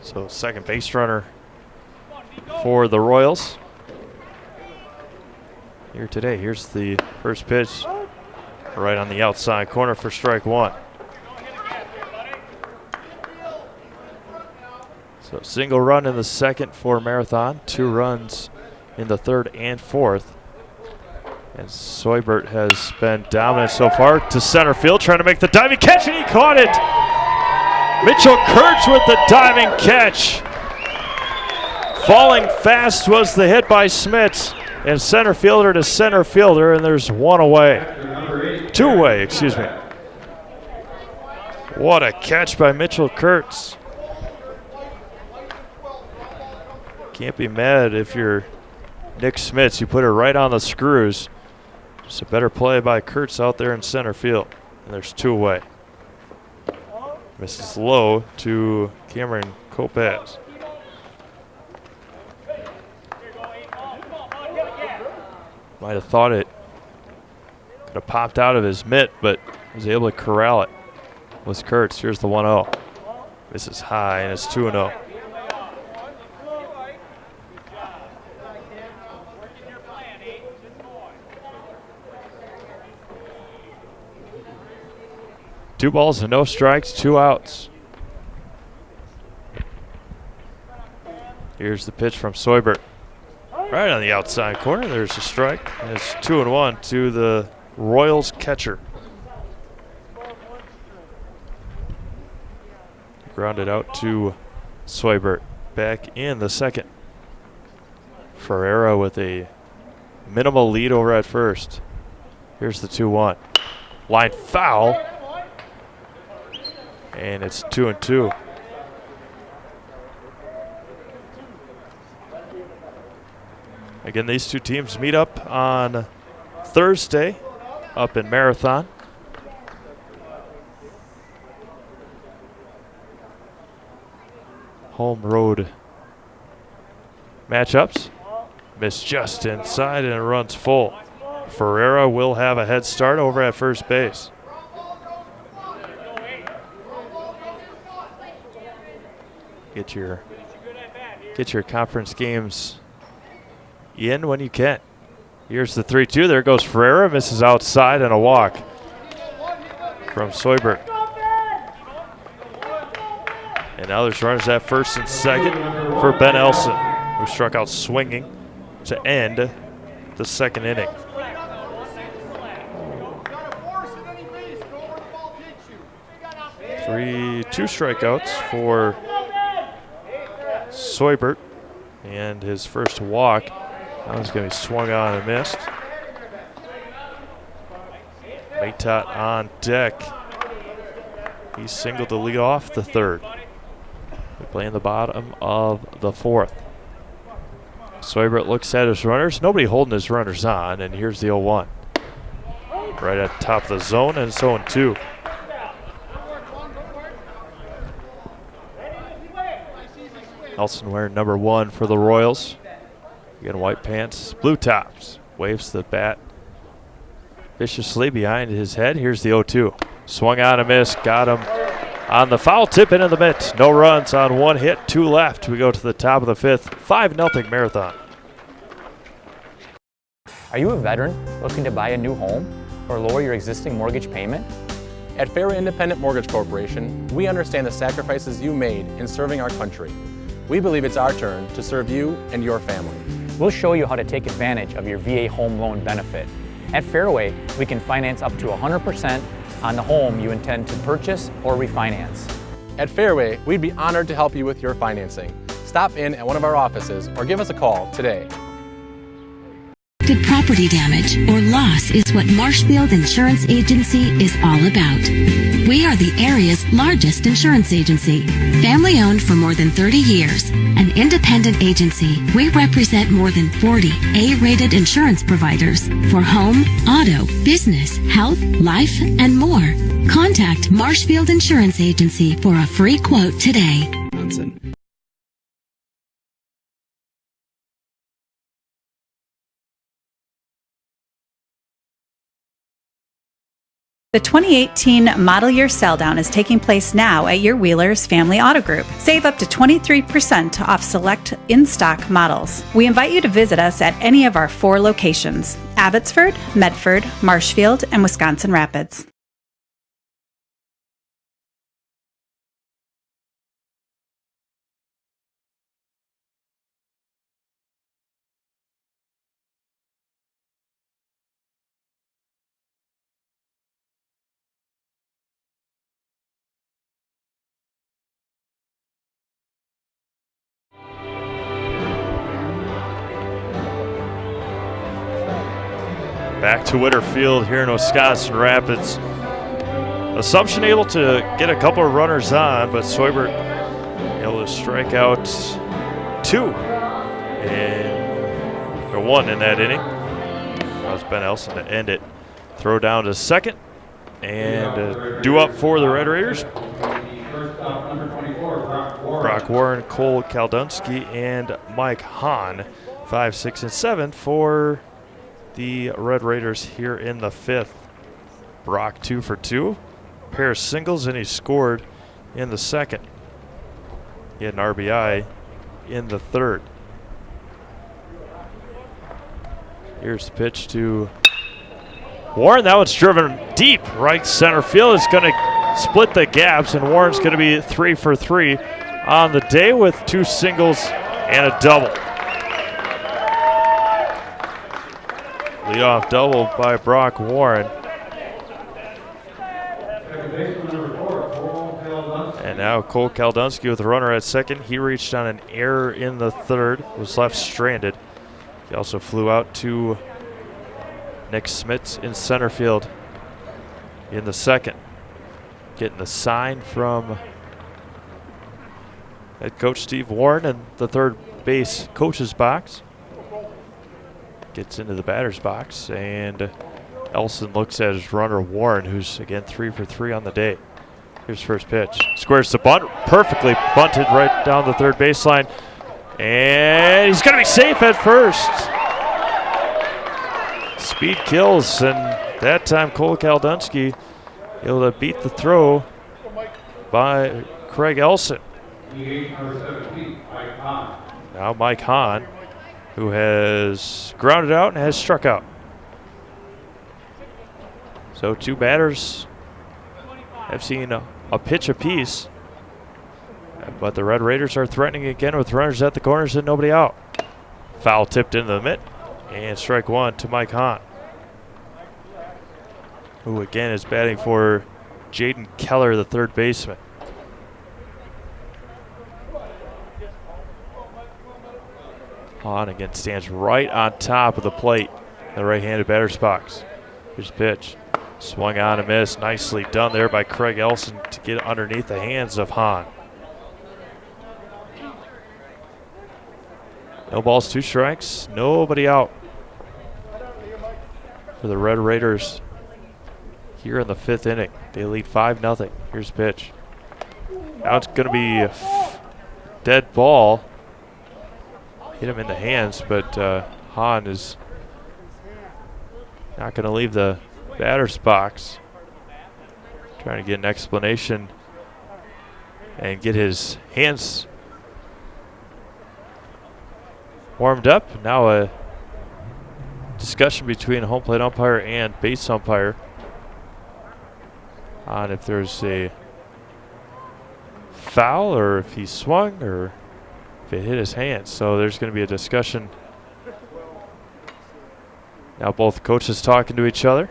Speaker 2: So second base runner for the Royals here today. Here's the first pitch right on the outside corner for strike 1. So single run in the 2nd for Marathon, 2 runs in the 3rd and 4th. And Soibert has been dominant so far to center field, trying to make the diving catch, and he caught it. Mitchell Kurtz with the diving catch. Falling fast was the hit by Smits. And center fielder to center fielder, and there's one away. Two away, excuse me. What a catch by Mitchell Kurtz. Can't be mad if you're Nick Smits. You put it right on the screws. Just a better play by Kurtz out there in center field. And there's two away. Misses low to Cameron Copaz. Might have thought it could have popped out of his mitt, but was able to corral it with Kurtz. Here's the 1-0. This is high, and it's 2-0. Two balls and no strikes, 2 outs. Here's the pitch from Soibert. Right on the outside corner, there's a strike. And it's 2-1 to the Royals catcher. Grounded out to Soibert. Back in the second. Ferreira with a minimal lead over at first. Here's the 2-1. Line foul. And it's 2-2. Again, these two teams meet up on Thursday up in Marathon. Home road matchups. Missed just inside and it runs full. Ferreira will have a head start over at first base. Get your conference games in when you can. Here's the 3-2. There goes Ferreira. Misses outside and a walk from Soibert. And now there's runners at first and second for Ben Elson, who struck out swinging to end the second inning. Two strikeouts for Soibert, and his first walk. That was going to be swung on and missed. Maytott on deck. He singled to lead off the third. We're playing the bottom of the fourth. Soibert looks at his runners. Nobody holding his runners on, and here's the 0-1. Right at the top of the zone, and it's 0-2. Elson wearing number 1 for the Royals. Again, white pants, blue tops. Waves the bat viciously behind his head. Here's the 0-2. Swung on a miss. Got him on the foul tip into the mitt. No runs on 1 hit, 2 left. We go to the top of the 5th. 5-0 Marathon.
Speaker 10: Are you a veteran looking to buy a new home or lower your existing mortgage payment?
Speaker 11: At Fairway Independent Mortgage Corporation, we understand the sacrifices you made in serving our country. We believe it's our turn to serve you and your family.
Speaker 10: We'll show you how to take advantage of your VA home loan benefit. At Fairway, we can finance up to 100% on the home you intend to purchase or refinance.
Speaker 11: At Fairway, we'd be honored to help you with your financing. Stop in at one of our offices or give us a call today.
Speaker 12: Property damage or loss is what Marshfield Insurance Agency is all about. We are the area's largest insurance agency. Family owned for more than 30 years. An independent agency, we represent more than 40 A-rated insurance providers for home, auto, business, health, life, and more. Contact Marshfield Insurance Agency for a free quote today.
Speaker 7: The 2018 model year sell down is taking place now at your Wheelers Family Auto Group. Save up to 23% off select in-stock models. We invite you to visit us at any of our 4 locations: Abbotsford, Medford, Marshfield, and Wisconsin Rapids.
Speaker 2: Back to Whitterfield here in Wisconsin Rapids. Assumption able to get a couple of runners on, but Soibert able to strike out one in that inning. That was Ben Elson to end it. Throw down to second, and due up for the Red Raiders. Brock Warren, Cole Kaldunsky, and Mike Hahn. 5, 6, and 7 for the Red Raiders here in the fifth. Brock 2 for 2. Pair of singles, and he scored in the second. He had an RBI in the third. Here's the pitch to Warren. That one's driven deep right center field. It's going to split the gaps, and Warren's going to be 3 for 3 on the day with 2 singles and a double. Leadoff double by Brock Warren. And now Cole Kaldunsky with a runner at second. He reached on an error in the third, was left stranded. He also flew out to Nick Smits in center field in the second. Getting the sign from head coach Steve Warren in the third base coach's box. Gets into the batter's box, and Elson looks at his runner Warren, who's again 3 for 3 on the day. Here's first pitch. Squares the bunt, perfectly bunted right down the third baseline. And he's going to be safe at first. Speed kills, and that time Cole Kaldunsky able to beat the throw by Craig Elson. Now Mike Hahn, who has grounded out and has struck out. So 2 batters have seen a pitch apiece, but the Red Raiders are threatening again with runners at the corners and nobody out. Foul tipped into the mitt, and strike 1 to Mike Hahn, who again is batting for Jaden Keller, the third baseman. Hahn again stands right on top of the plate in the right-handed batter's box. Here's the pitch. Swung on and missed. Nicely done there by Craig Elson to get underneath the hands of Hahn. No balls, 2 strikes. Nobody out for the Red Raiders here in the 5th inning. They lead 5-0. Here's the pitch. Now it's going to be a dead ball. Hit him in the hands, but Hahn is not going to leave the batter's box. Trying to get an explanation and get his hands warmed up. Now a discussion between home plate umpire and base umpire on if there's a foul or if he swung or if it hit his hands. So there's going to be a discussion. Now both coaches talking to each other.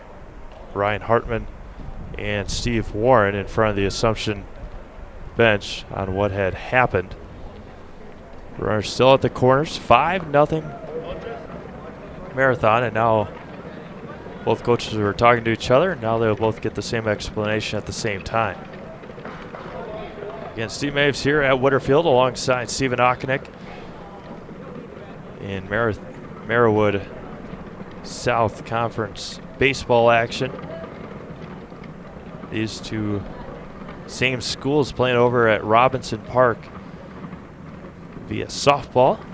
Speaker 2: Ryan Hartman and Steve Warren in front of the Assumption bench on what had happened. Runners still at the corners. 5-0 Marathon, and now both coaches are talking to each other. Now they'll both get the same explanation at the same time. Again, Steve Maves here at Whitterfield alongside Stephen Ockenick in Merriwood South Conference baseball action. These 2 same schools playing over at Robinson Park via softball.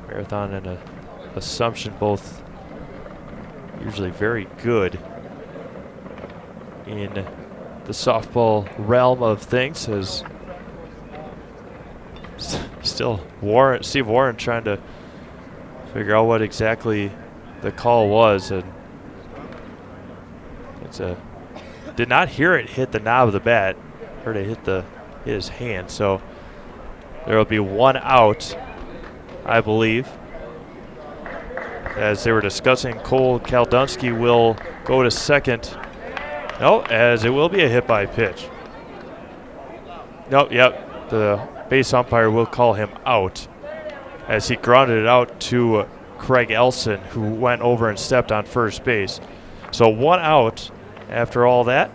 Speaker 2: Marathon and Assumption both usually very good in the softball realm of things, as still Steve Warren trying to figure out what exactly the call was, and did not hear it hit the knob of the bat. Heard it hit his hand. So there will be 1 out, I believe. As they were discussing, Cole Kaldunsky will go to second. No, as it will be a hit by pitch. Nope, yep. The base umpire will call him out as he grounded it out to Craig Elson, who went over and stepped on first base. So 1 out after all that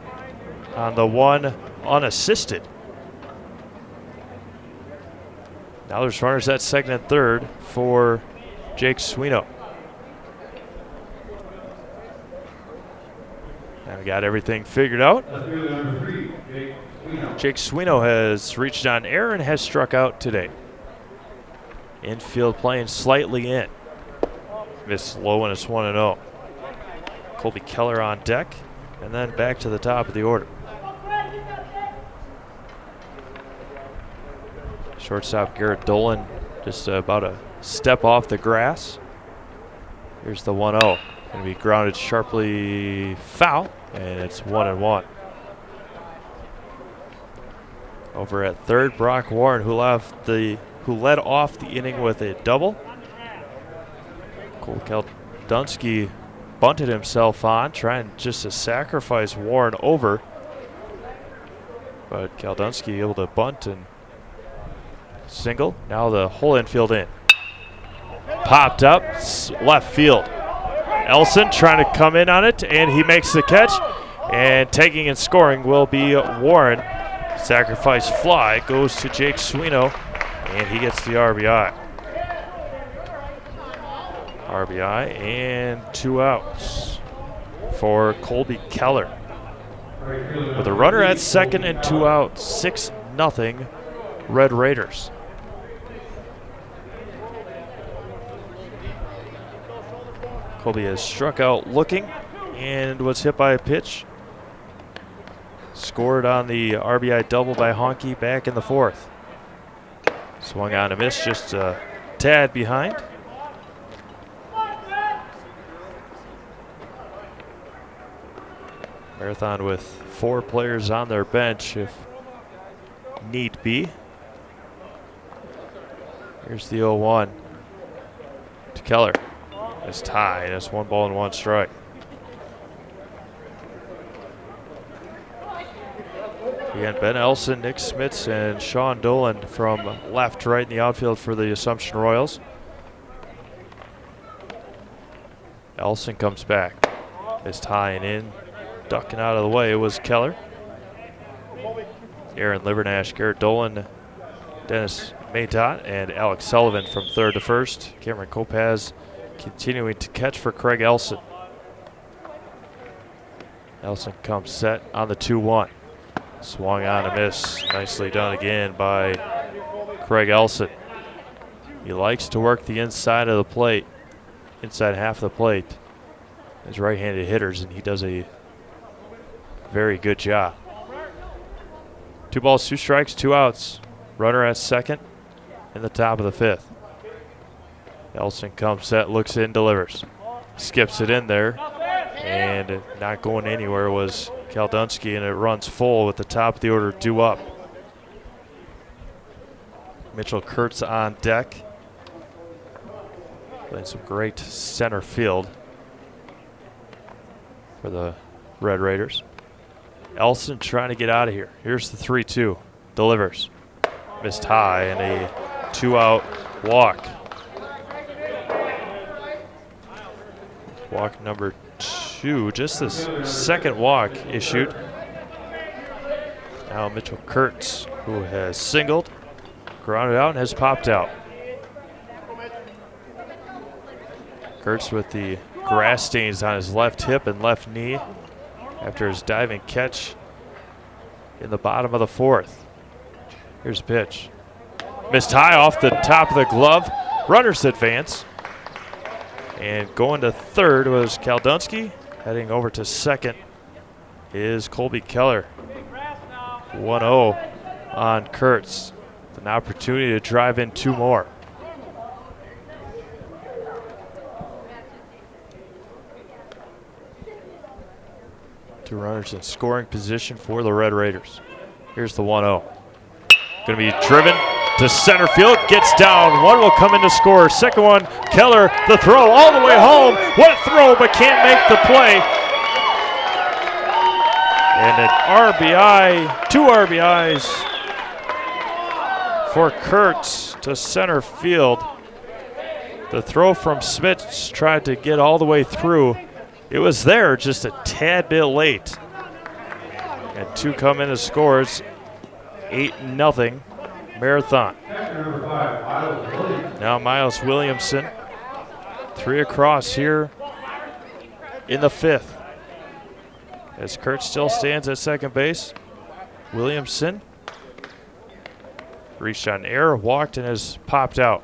Speaker 2: on the 1 unassisted. Now there's runners at second and third for Jake Swino. And we got everything figured out. Jake Swino has reached on air and has struck out today. Infield playing slightly in. Missed low and it's 1-0. Colby Keller on deck, and then back to the top of the order. Shortstop Garrett Dolan just about a step off the grass. Here's the 1-0. Going to be grounded sharply foul, and it's 1-1. Over at third, Brock Warren, who led off the inning with a double. Cole Kaldunsky bunted himself on, trying just to sacrifice Warren over. But Kaldunsky able to bunt and single. Now the whole infield in. Popped up, left field. Elson trying to come in on it, and he makes the catch. And taking and scoring will be Warren. Sacrifice fly goes to Jake Swino, and he gets the RBI. RBI and 2 outs for Colby Keller. With a runner at second and 2 outs, 6-0 Red Raiders. Colby has struck out looking and was hit by a pitch. Scored on the RBI double by Honky back in the 4th. Swung on a miss, just a tad behind. Marathon with 4 players on their bench if need be. Here's the 0-1 to Keller. It's tied. It's 1 ball and 1 strike. Again, Ben Elson, Nick Smits, and Sean Dolan from left to right in the outfield for the Assumption Royals. Elson comes back. Is tying in. Ducking out of the way was Keller. Aaron Livernash, Garrett Dolan, Dennis Maytot, and Alex Sullivan from third to first. Cameron Kopaz continuing to catch for Craig Elson. Elson comes set on the 2-1. Swung on a miss. Nicely done again by Craig Elson. He likes to work the inside of the plate, inside half of the plate. His right-handed hitters, and he does a very good job. 2 balls, 2 strikes, 2 outs. Runner at second in the top of the 5th. Elson comes set, looks in, delivers. Skips it in there, and not going anywhere was Kaldunsky, and it runs full with the top of the order due up. Mitchell Kurtz on deck. Playing some great center field for the Red Raiders. Elson trying to get out of here. Here's the 3-2. Delivers. Missed high and a 2-out walk. Walk number 2. Just this second walk issued. Now Mitchell Kurtz, who has singled, grounded out, and has popped out. Kurtz with the grass stains on his left hip and left knee after his diving catch in the bottom of the 4th. Here's a pitch. Missed high off the top of the glove. Runners advance. And going to third was Kaldunsky. Heading over to second is Colby Keller. 1-0 on Kurtz. With an opportunity to drive in 2 more. Two runners in scoring position for the Red Raiders. Here's the 1-0. Going to be driven to center field. Gets down. One will come in to score. Second one, Keller, the throw all the way home. What a throw, but can't make the play. And an RBI, 2 RBIs for Kurtz to center field. The throw from Smith tried to get all the way through. It was there, just a tad bit late. And 2 come in as scores. 8-0 Marathon. Now Miles Williamson. 3 across here in the 5th. As Kurt still stands at second base. Williamson reached on air, walked, and has popped out.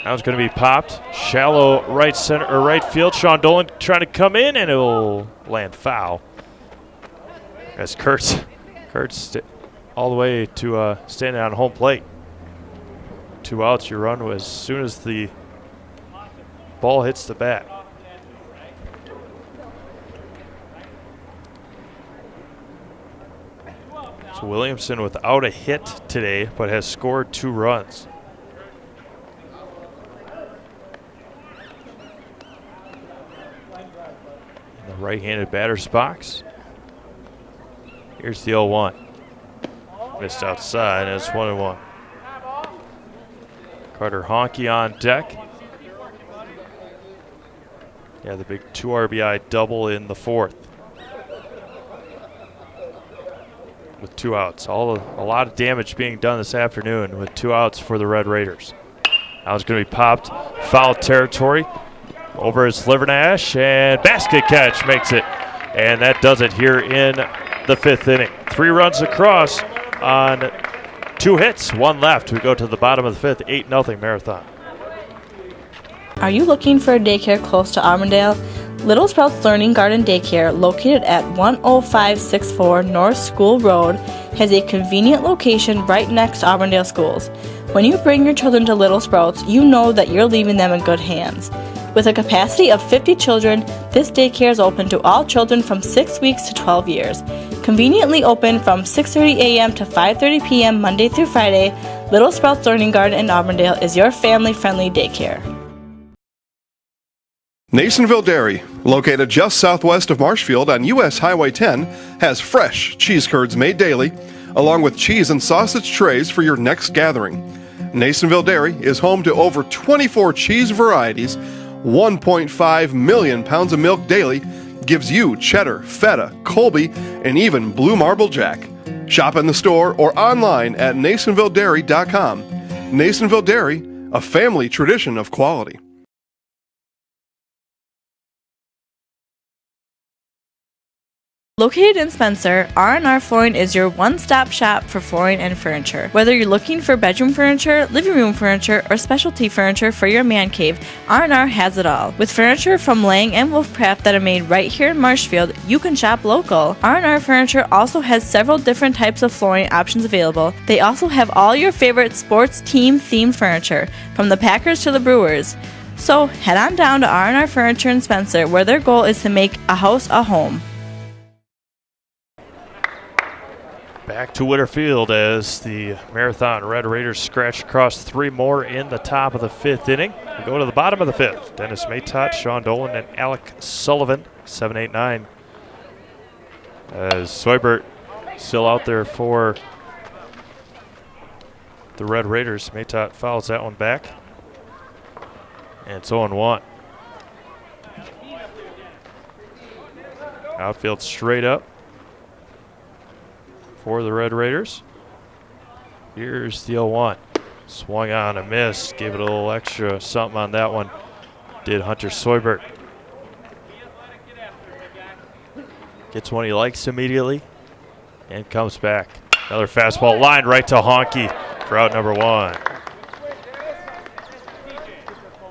Speaker 2: Now it's going to be popped. Shallow right center or right field. Sean Dolan trying to come in, and it'll land foul. As Kurt's all the way to standing on home plate. 2 outs. You run as soon as the ball hits the bat. So Williamson without a hit today, but has scored 2 runs. In the right-handed batter's box. Here's the 0-1. Missed outside, and it's 1-1. Carter Honke on deck. Yeah, the big 2 RBI double in the 4th. With 2 outs. A lot of damage being done this afternoon with 2 outs for the Red Raiders. Now it's going to be popped. Foul territory. Over his Livernash, and basket catch makes it. And that does it here in the 5th inning. 3 runs across on 2 hits, 1 left. We go to the bottom of the 5th, 8-0 Marathon.
Speaker 9: Are you looking for a daycare close to Auburndale? Little Sprouts Learning Garden Daycare, located at 10564 North School Road, has a convenient location right next to Auburndale schools. When you bring your children to Little Sprouts, you know that you're leaving them in good hands. With a capacity of 50 children, this daycare is open to all children from 6 weeks to 12 years. Conveniently open from 6:30 a.m. to 5:30 p.m. Monday through Friday, Little Sprouts Learning Garden in Auburndale is your family-friendly daycare.
Speaker 8: Nasonville Dairy, located just southwest of Marshfield on U.S. Highway 10, has fresh cheese curds made daily, along with cheese and sausage trays for your next gathering. Nasonville Dairy is home to over 24 cheese varieties. 1.5 million pounds of milk daily gives you cheddar, feta, Colby, and even blue marble jack. Shop in the store or online at NasonvilleDairy.com. Nasonville Dairy, a family tradition of quality.
Speaker 9: Located in Spencer, R&R Flooring is your one-stop shop for flooring and furniture. Whether you're looking for bedroom furniture, living room furniture, or specialty furniture for your man cave, R&R has it all. With furniture from Lang and Wolfcraft that are made right here in Marshfield, you can shop local. R&R Furniture also has several different types of flooring options available. They also have all your favorite sports team-themed furniture, from the Packers to the Brewers. So head on down to R&R Furniture in Spencer, where their goal is to make a house a home.
Speaker 2: Back to Winterfield as the Marathon Red Raiders scratch across 3 more in the top of the 5th inning. We go to the bottom of the 5th. Dennis Matot, Sean Dolan, and Alec Sullivan, 7, 8, 9. As Soibert still out there for the Red Raiders. Matot fouls that one back. And it's 0-1. Outfield straight up for the Red Raiders. Here's the 0-1. Swung on and missed. Gave it a little extra something on that one. Did Hunter Soibert. Gets one he likes immediately and comes back. Another fastball lined right to Honke for out number 1.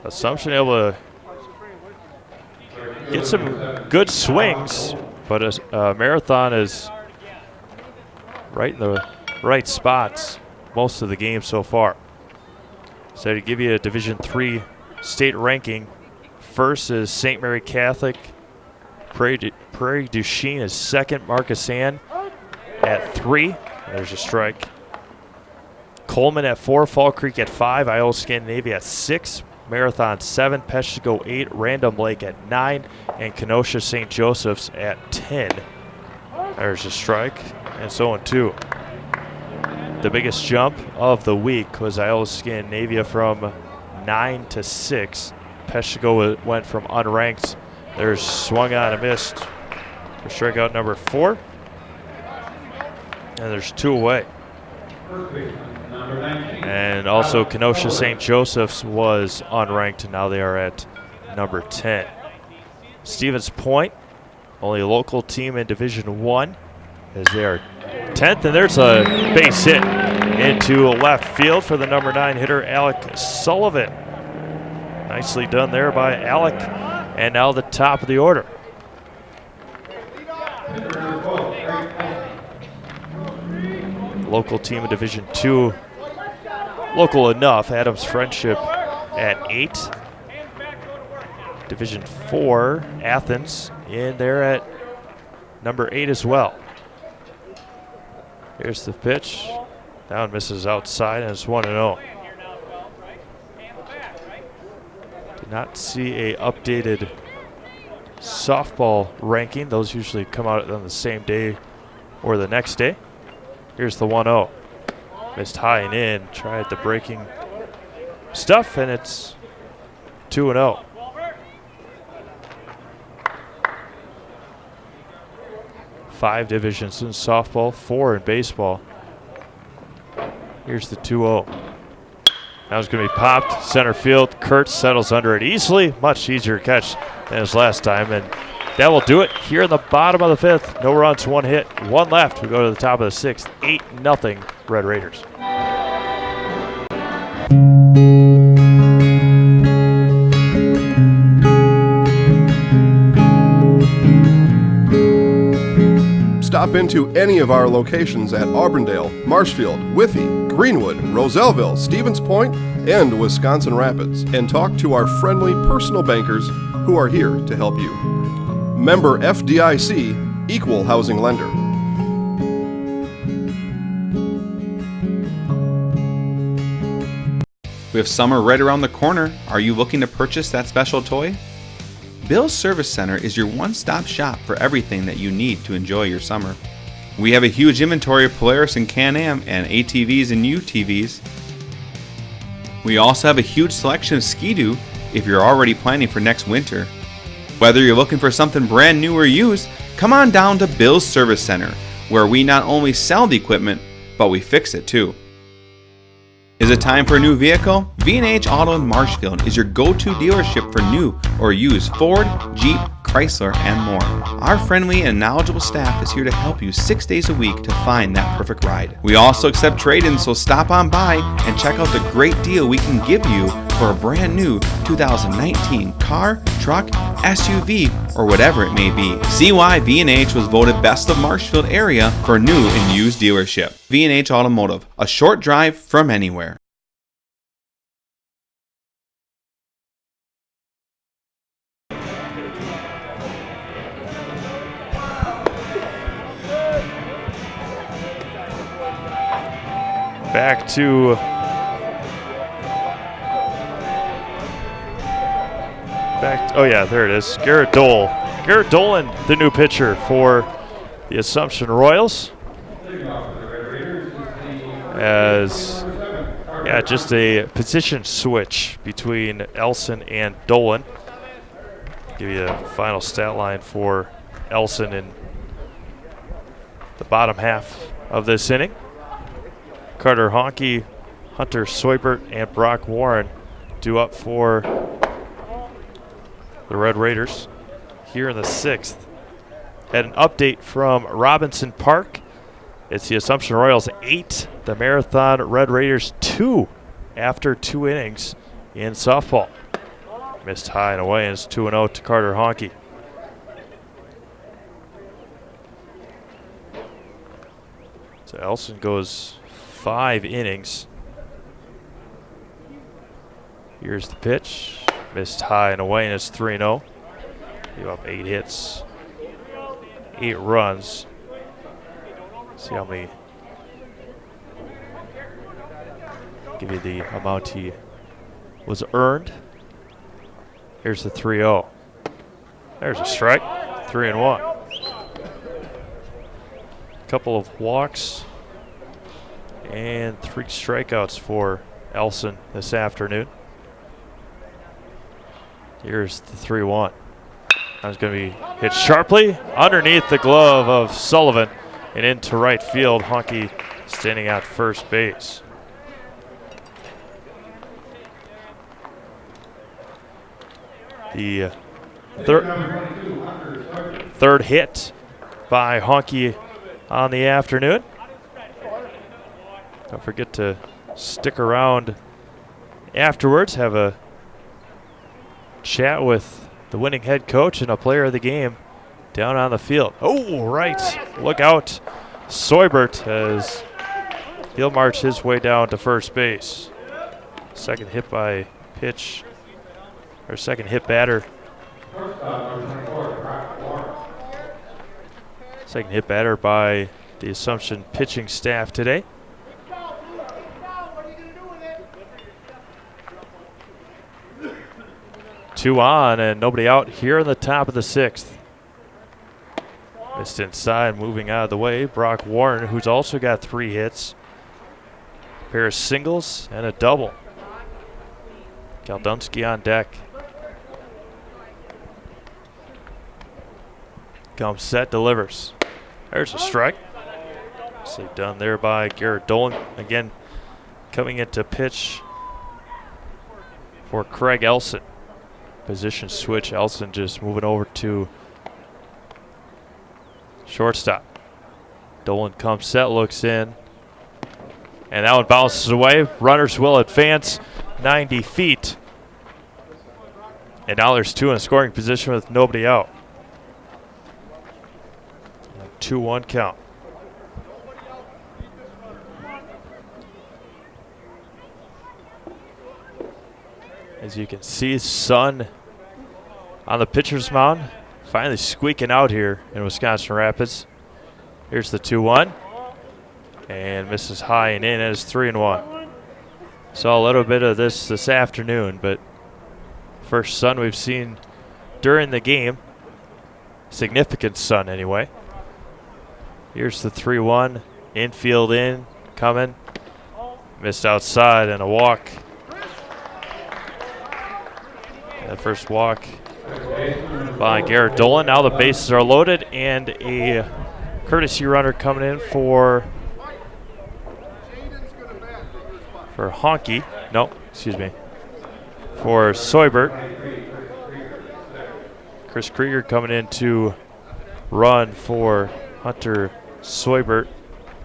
Speaker 2: Assumption able to get some good swings, but Marathon is right in the right spots most of the game so far. So to give you a Division III state ranking, first is St. Mary Catholic. Prairie du Chien is second. Marcus Ann at 3. There's a strike. Coleman at 4. Fall Creek at 5. Iowa Scandinavia at 6. Marathon 7. Peshtigo 8. Random Lake at 9. And Kenosha St. Joseph's at 10. There's a strike. And so on 2. The biggest jump of the week was Iowa Scandinavia from 9-6. Peshtigo went from unranked. There's swung on and missed for strikeout number 4. And there's 2 away. And also Kenosha St. Joseph's was unranked, and now they are at number 10. Stevens Point, only a local team in Division 1, as they are 10th, and there's a base hit into left field for the number 9 hitter, Alec Sullivan. Nicely done there by Alec, and now the top of the order. Local team in Division 2, local enough, Adams Friendship at 8. Division 4, Athens, in there at number 8 as well. Here's the pitch. Down, misses outside, and it's 1-0. Did not see a updated softball ranking. Those usually come out on the same day or the next day. Here's the 1-0. Missed high and in. Tried the breaking stuff, and it's 2-0. Five divisions in softball, 4 in baseball. Here's the 2-0. Now it's going to be popped center field. Kurtz settles under it easily. Much easier catch than his last time, and that will do it here in the bottom of the 5th. No runs, 1 hit, 1 left. We go to the top of the 6th. 8-0 Red Raiders.
Speaker 8: Stop into any of our locations at Auburndale, Marshfield, Withee, Greenwood, Roselleville, Stevens Point, and Wisconsin Rapids, and talk to our friendly personal bankers who are here to help you. Member FDIC, Equal Housing Lender.
Speaker 4: We have summer right around the corner. Are you looking to purchase that special toy? Bill's Service Center is your one-stop shop for everything that you need to enjoy your summer. We have a huge inventory of Polaris and Can-Am and ATVs and UTVs. We also have a huge selection of Ski-Doo if you're already planning for next winter. Whether you're looking for something brand new or used, come on down to Bill's Service Center, where we not only sell the equipment, but we fix it too. Is it time for a new vehicle? V&H Auto in Marshfield is your go-to dealership for new or used Ford, Jeep, Chrysler, and more. Our friendly and knowledgeable staff is here to help you 6 days a week to find that perfect ride. We also accept trade-ins, so stop on by and check out the great deal we can give you for a brand new 2019 car, truck, SUV, or whatever it may be. See why V&H was voted Best of Marshfield area for new and used dealership. V&H Automotive, a short drive from anywhere.
Speaker 2: Back to oh yeah, there it is. Garrett Dole. Garrett Dolan, the new pitcher for the Assumption Royals. As just a position switch between Elson and Dolan. Give you a final stat line for Elson in the bottom half of this inning. Carter Honke, Hunter Soibert, and Brock Warren due up for the Red Raiders here in the 6th. Had an update from Robinson Park. It's the Assumption Royals 8, the Marathon Red Raiders 2 after 2 innings in softball. Missed high and away, and it's 2-0 to Carter Honke. So Elson goes 5 innings. Here's the pitch. Missed high and away, and it's 3-0. Gave up 8 hits, 8 runs. See how many. Give you the amount he was earned. Here's the 3-0. There's a strike. 3-1. Couple of walks and 3 strikeouts for Elson this afternoon. Here's the 3-1. That's going to be hit sharply underneath the glove of Sullivan and into right field. Honky standing at first base. The third hit by Honky on the afternoon. Don't forget to stick around afterwards. Have a chat with the winning head coach and a player of the game down on the field. Oh, right. Look out. Soibert as he'll march his way down to first base. Second hit by pitch, or second hit batter. Second hit batter by the Assumption pitching staff today. Two on and nobody out here in the top of the sixth. Missed inside, moving out of the way. Brock Warren, who's also got 3 hits. A pair of singles and a double. Kaldunski on deck. Comes set, delivers. There's a strike. So done there by Garrett Dolan. Again, coming into pitch for Craig Elson. Position switch. Elson just moving over to shortstop. Dolan comes set, looks in. And that one bounces away. Runners will advance 90 feet. And now there's 2 in scoring position with nobody out. 2-1 count. As you can see, Sun on the pitcher's mound, finally squeaking out here in Wisconsin Rapids. Here's the 2-1. And misses high and in as 3-1. Saw a little bit of this afternoon, but first sun we've seen during the game. Significant sun anyway. Here's the 3-1. Infield in, coming. Missed outside and a walk. That first walk by Garrett Dolan. Now the bases are loaded and a courtesy runner coming in for Honky. No, excuse me. For Soibert. Chris Krieger coming in to run for Hunter Soibert.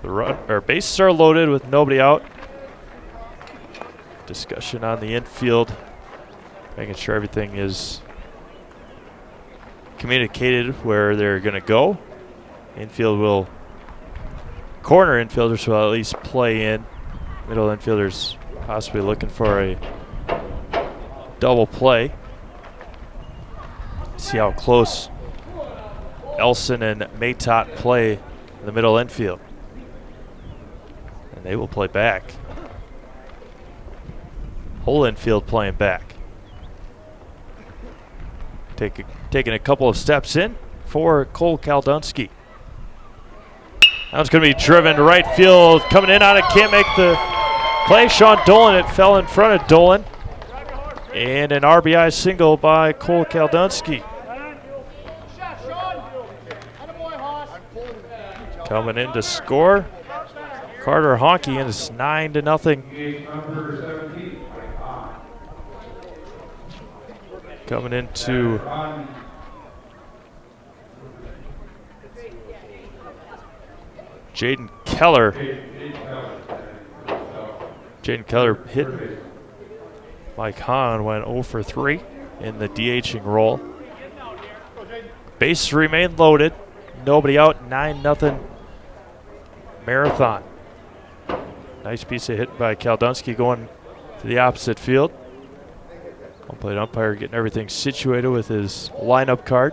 Speaker 2: The bases are loaded with nobody out. Discussion on the infield. Making sure everything is communicated where they're going to go. Corner infielders will at least play in. Middle infielders possibly looking for a double play. See how close Elson and Maytot play in the middle infield. And they will play back. Whole infield playing back. Taking a couple of steps in for Cole Kaldunski. Now it's going to be driven to right field. Coming in on it, can't make the play. Sean Dolan, it fell in front of Dolan. And an RBI single by Cole Kaldunski. Coming in to score, Carter Honky, and it's 9-0. Coming into Jaden Keller. Jaden Keller hit Mike Hahn, went 0 for 3 in the DHing role. Bases remain loaded. Nobody out. 9-0 Marathon. Nice piece of hit by Kaldunski going to the opposite field. Home plate umpire getting everything situated with his lineup card.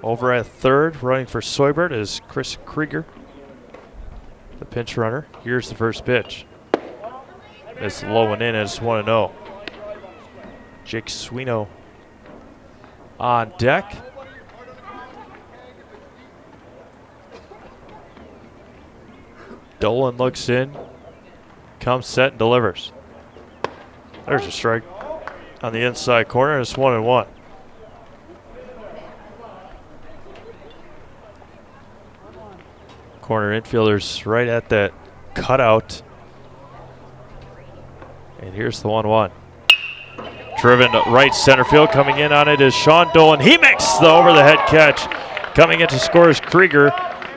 Speaker 2: Over at third, running for Soibert is Chris Krieger, the pinch runner. Here's the first pitch. It's low and in, it's 1-0. Jake Swino on deck. Dolan looks in, comes set and delivers. There's a strike on the inside corner. It's 1-1. Corner infielders right at that cutout. And here's the 1-1. Driven to right center field. Coming in on it is Sean Dolan. He makes the over-the-head catch. Coming in to score is Krieger.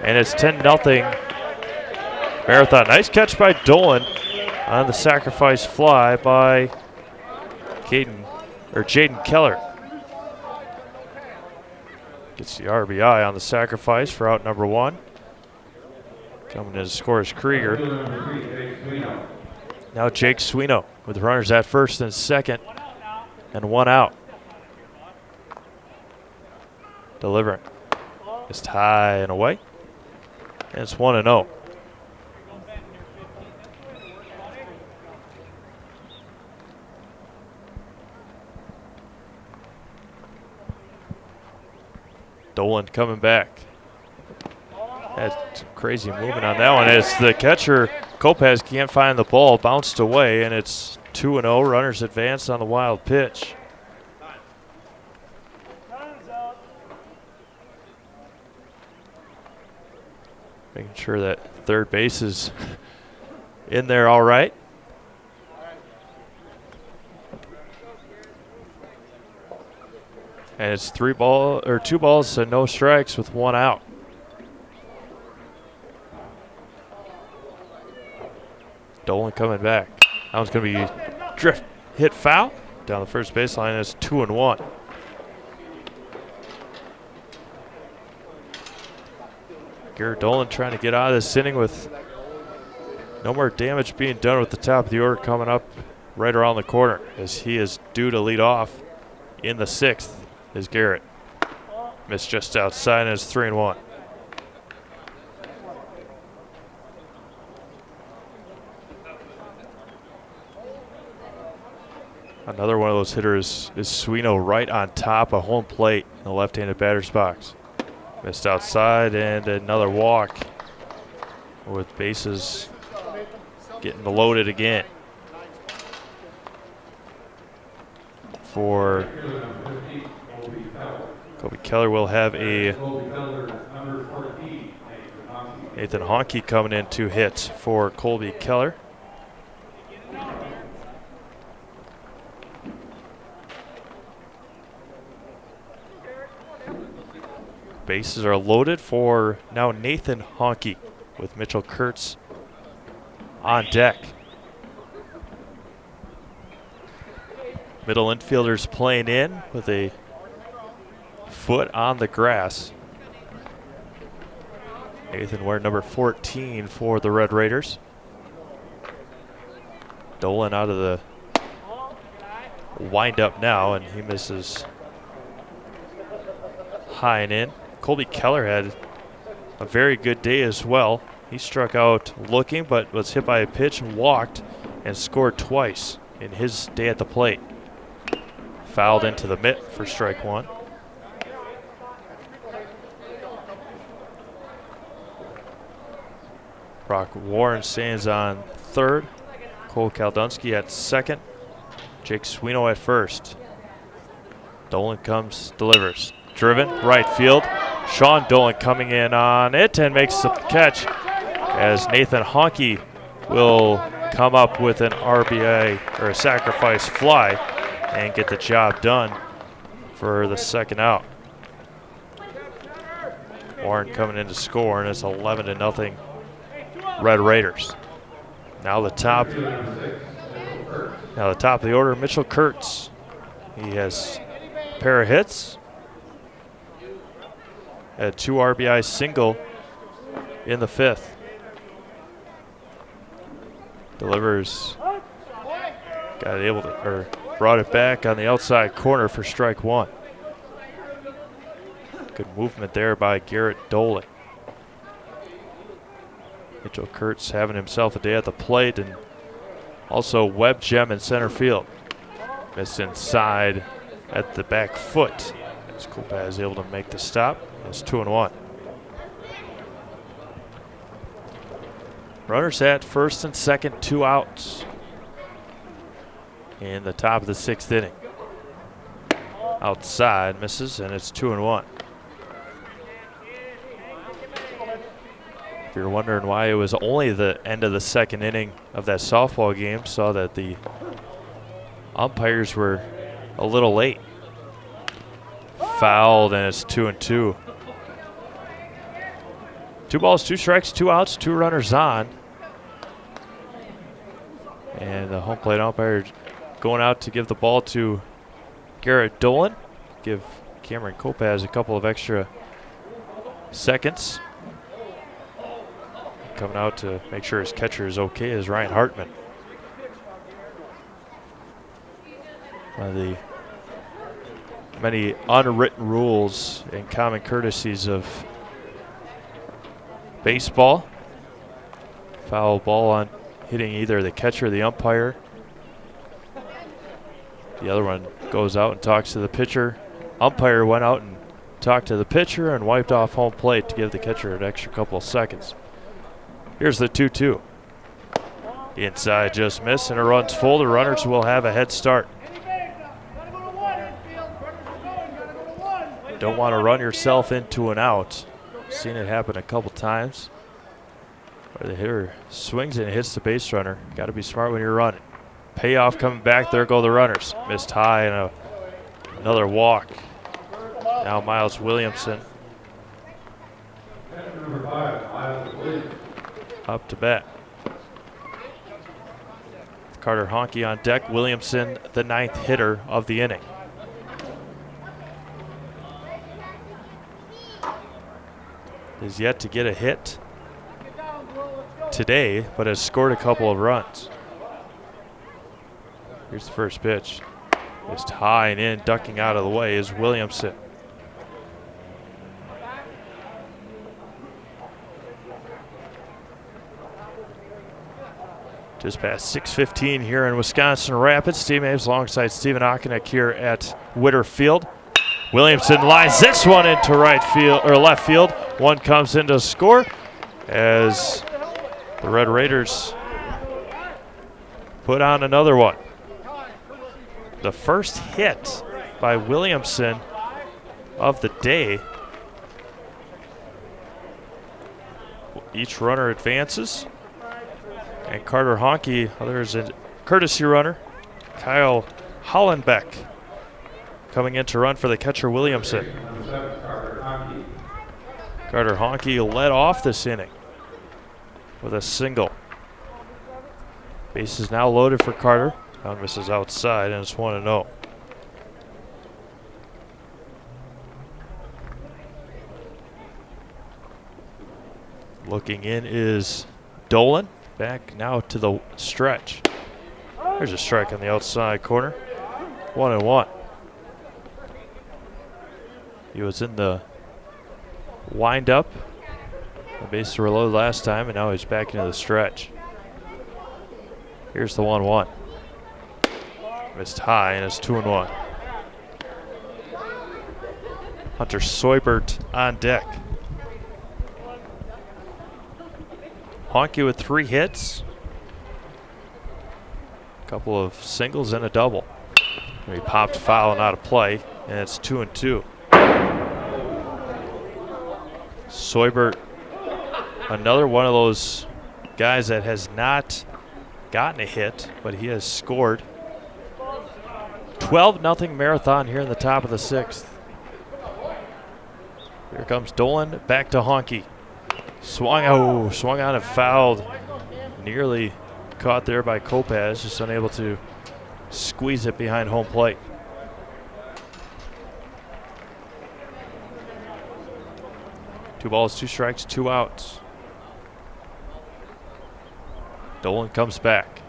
Speaker 2: And it's 10-0 Marathon. Nice catch by Dolan on the sacrifice fly by Jaden Keller. Gets the RBI on the sacrifice for out number 1. Coming in to score is Krieger. Now Jake Swino with runners at first and second and 1 out. Delivering. It's high and away. And it's 1-0. Dolan coming back. Had some crazy movement on that one as the catcher, Kopaz, can't find the ball. Bounced away, and it's 2-0. Runners advanced on the wild pitch. Making sure that third base is in there all right. And it's 2 balls and no strikes with 1 out. Dolan coming back. That one's going to be hit foul down the first baseline. It's 2-1. Garrett Dolan trying to get out of this inning with no more damage being done with the top of the order coming up right around the corner as he is due to lead off in the 6th is Garrett. Missed just outside and it's 3-1. Another one of those hitters is Swino right on top of home plate in the left-handed batter's box. Missed outside and another walk with bases getting loaded again. For Kobe Keller will have a Nathan Honke coming in to hit for Colby Keller. Bases are loaded for now Nathan Honke with Mitchell Kurtz on deck. Middle infielders playing in with a foot on the grass. Nathan wearing number 14 for the Red Raiders. Dolan out of the windup now, and he misses high and in. Colby Keller had a very good day as well. He struck out looking, but was hit by a pitch, walked, and scored twice in his day at the plate. Fouled into the mitt for strike 1. Brock Warren stands on third. Cole Kaldunski at second. Jake Swino at first. Dolan comes, delivers. Driven, right field. Sean Dolan coming in on it and makes the catch as Nathan Honke will come up with an RBI or a sacrifice fly and get the job done for the second out. Warren coming in to score, and it's 11-0 Red Raiders. Now the top of the order, Mitchell Kurtz. He has a pair of hits. Had 2 RBI single in the 5th. Delivers, brought it back on the outside corner for strike 1. Good movement there by Garrett Dolan. Mitchell Kurtz having himself a day at the plate, and also Webb Gem in center field. Missed inside at the back foot. As Kopaz is able to make the stop. It's 2-1. Runners at first and second, 2 outs. in the top of the 6th inning. Outside, misses, and it's 2-1. If you're wondering why it was only the end of the 2nd inning of that softball game, saw that the umpires were a little late. Fouled, and it's 2-2. 2 balls, 2 strikes, 2 outs, 2 runners on. And the home plate umpire going out to give the ball to Garrett Dolan. Give Cameron Kopaz a couple of extra seconds. Coming out to make sure his catcher is okay is Ryan Hartman. One of the many unwritten rules and common courtesies of baseball. Foul ball on hitting either the catcher or the umpire. The other one goes out and talks to the pitcher. Umpire went out and talked to the pitcher and wiped off home plate to give the catcher an extra couple of seconds. Here's the 2-2. Inside, just missed, and it runs full. The runners will have a head start. Don't want to run yourself into an out. Seen it happen a couple times where the hitter swings and hits the base runner. Got to be smart when you're running. Payoff coming back. There go the runners. Missed high and another walk. Now Miles Williamson up to bat. Carter Honke on deck. Williamson, the 9th hitter of the inning. Is yet to get a hit today, but has scored a couple of runs. Here's the first pitch. Just high and in, ducking out of the way is Williamson. Just past 6:15 here in Wisconsin Rapids. Steve Ames alongside Stephen Okonek here at Witter Field. Williamson lines this one into right field or left field. One comes in to score as the Red Raiders put on another one. The first hit by Williamson of the day. Each runner advances. And Carter Honke, there's a courtesy runner, Kyle Hollenbeck, coming in to run for the catcher Williamson. Carter Honke led off this inning with a single. Base is now loaded for Carter. Now misses outside, and it's 1-0. Looking in is Dolan. Back now to the stretch. There's a strike on the outside corner. 1-1. He was in the wind-up. The bases were low last time, and now he's back into the stretch. Here's the 1-1. Missed high, and it's 2-1. Hunter Soibert on deck. Honke with 3 hits. A couple of singles and a double. He popped foul and out of play, and it's 2-2. Soibert, another one of those guys that has not gotten a hit, but he has scored. 12-0 Marathon here in the top of the 6th. Here comes Dolan, back to Honke. Swung on and fouled. Nearly caught there by Kopaz, just unable to squeeze it behind home plate. Two balls, 2 strikes, 2 outs. Dolan comes back.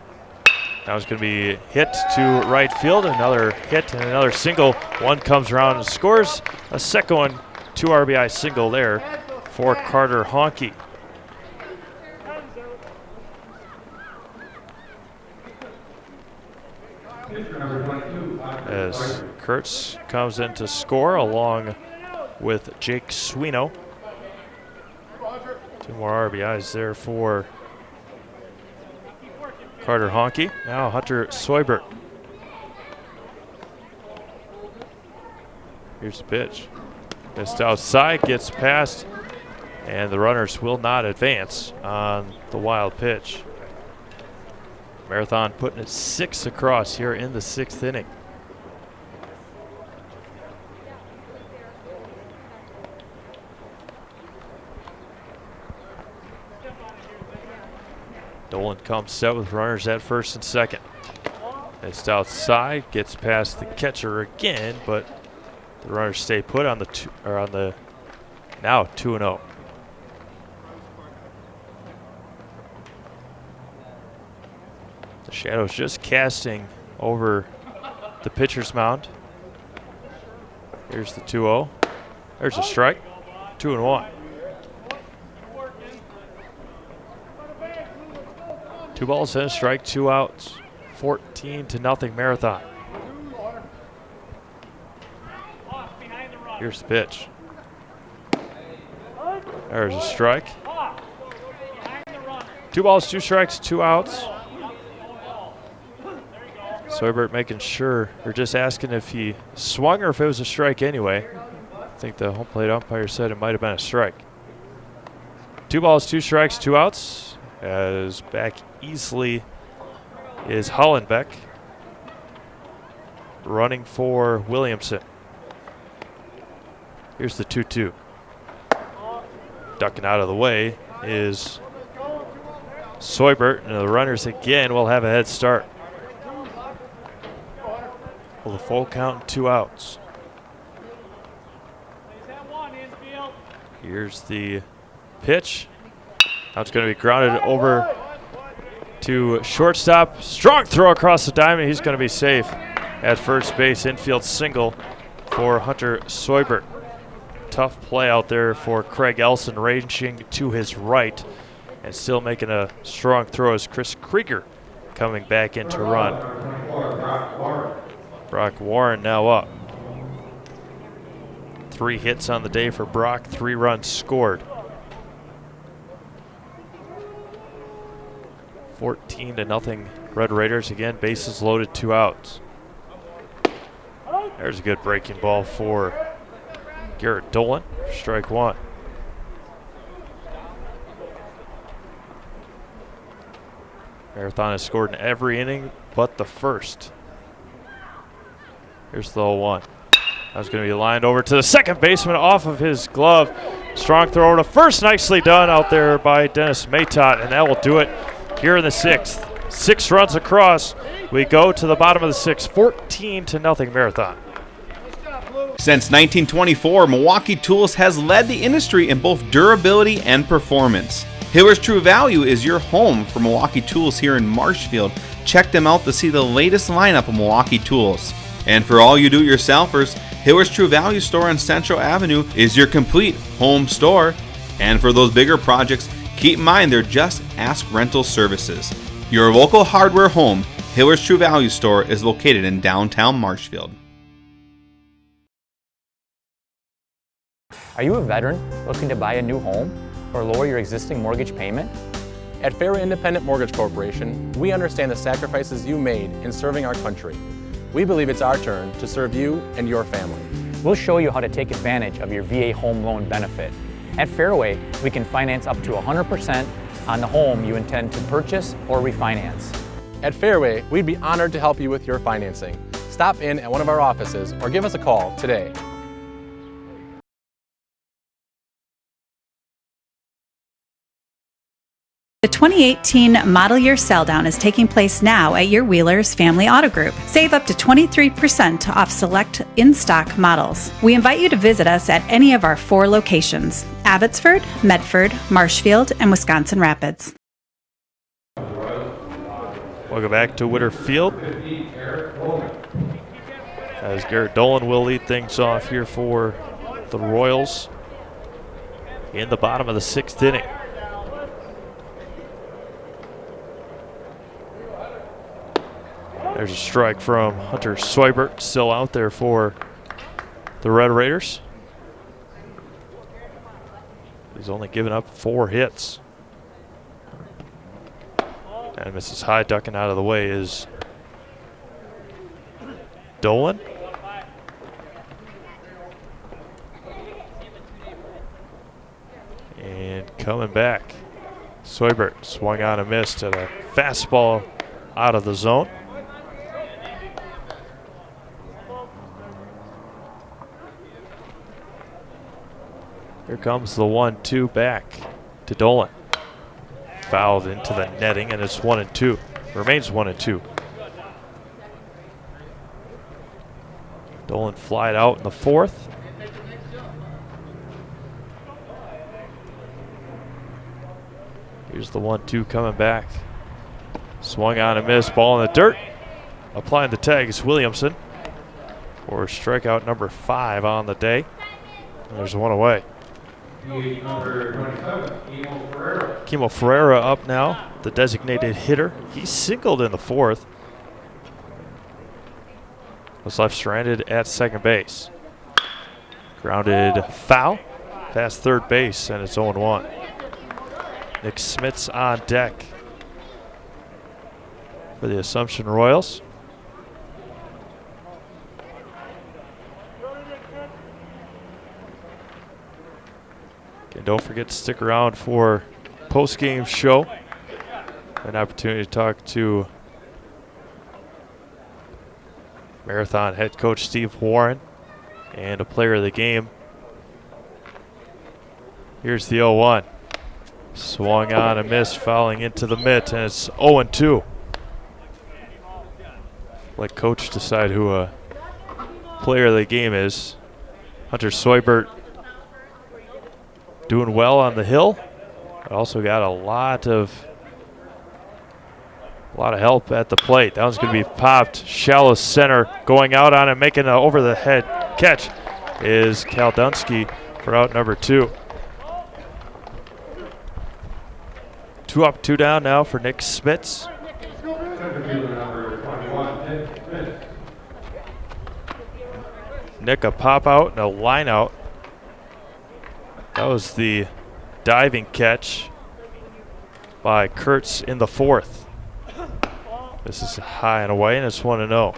Speaker 2: Now it's going to be hit to right field. Another hit and another single. One comes around and scores. A second one, 2 RBI single there for Carter Honke. As Kurtz comes in to score along with Jake Swino. 2 more RBIs there for Carter Honke. Now Hunter Soibert Here's the pitch. Missed outside, gets past, and the runners will not advance on the wild pitch. Marathon putting it 6 across here in the 6th inning. Dolan comes set with runners at first and second. Missed outside, gets past the catcher again, but the runners stay put on the now 2-0. The shadows just casting over the pitcher's mound. Here's the 2-0. There's a strike. 2-1. 2 balls and a strike, 2 outs. 14-0 Marathon. Here's the pitch. There's a strike. 2 balls, 2 strikes, 2 outs. Soibert making sure, or just asking if he swung or if it was a strike anyway. I think the home plate umpire said it might have been a strike. 2 balls, 2 strikes, 2 outs. As back easily is Hollenbeck. Running for Williamson. Here's the 2-2. Ducking out of the way is Soibert, and the runners again will have a head start. Well, the full count and 2 outs. Here's the pitch. Now it's going to be grounded over to shortstop. Strong throw across the diamond. He's going to be safe at first base. Infield single for Hunter Soibert. Tough play out there for Craig Elson, ranging to his right and still making a strong throw as Chris Krieger coming back in to run. Brock Warren now up. 3 hits on the day for Brock, 3 runs scored. 14-0 Red Raiders. Again, bases loaded, 2 outs. There's a good breaking ball for Garrett Dolan. Strike 1. Marathon has scored in every inning but the first. Here's the 0-1. That was going to be lined over to the second baseman off of his glove. Strong throw to first. Nicely done out there by Dennis Matot, and that will do it here in the 6th. 6 runs across. We go to the bottom of the 6th. 14-0 Marathon.
Speaker 4: Since 1924, Milwaukee Tools has led the industry in both durability and performance. Hiller's True Value is your home for Milwaukee Tools here in Marshfield. Check them out to see the latest lineup of Milwaukee Tools. And for all you do-it-yourselfers, Hiller's True Value store on Central Avenue is your complete home store. And for those bigger projects, keep in mind they're Just Ask Rental Services. Your local hardware home, Hiller's True Value store, is located in downtown Marshfield.
Speaker 10: Are you a veteran looking to buy a new home or lower your existing mortgage payment?
Speaker 11: At Fairway Independent Mortgage Corporation, we understand the sacrifices you made in serving our country. We believe it's our turn to serve you and your family.
Speaker 10: We'll show you how to take advantage of your VA home loan benefit. At Fairway, we can finance up to 100% on the home you intend to purchase or refinance.
Speaker 11: At Fairway, we'd be honored to help you with your financing. Stop in at one of our offices or give us a call today.
Speaker 7: The 2018 model year sell down is taking place now at your Wheelers Family Auto Group. Save up to 23% off select in-stock models. We invite you to visit us at any of our 4 locations: Abbotsford, Medford, Marshfield, and Wisconsin Rapids.
Speaker 2: Welcome back to Witter Field. As Garrett Dolan will lead things off here for the Royals in the bottom of the 6th inning. There's a strike from Hunter Soibert, still out there for the Red Raiders. He's only given up 4 hits. And Mrs. High ducking out of the way is Dolan. coming back. Soibert swung on and missed at a fastball out of the zone. Here comes the 1-2 back to Dolan. Fouled into the netting, and it's 1-2. Remains 1-2. Dolan flied out in the fourth. Here's the 1-2 coming back. Swung on and missed. Ball in the dirt. Applying the tag is Williamson for strikeout number 5 on the day. And there's one away.
Speaker 3: Number 27,
Speaker 2: Kimo Ferreira up now, the designated hitter. He singled in the fourth. Was left stranded at second base. Grounded foul past third base, and it's 0-1. Nick Smits on deck for the Assumption Royals. Again, don't forget to stick around for post-game show. An opportunity to talk to Marathon head coach Steve Warren and a player of the game. Here's the 0-1. Swung on and missed, fouling into the mitt, and it's 0-2. Let coach decide who a player of the game is. Hunter Soibert doing well on the hill. Also got a lot of help at the plate. That one's going to be popped. Shallow center, going out on it, making an over-the-head catch is Kaldunsky for out number 2. 2 up, 2 down now for Nick Smits. Nick, a pop out and a line out. That was the diving catch by Kurtz in the fourth. This is high and away, and it's 1-0.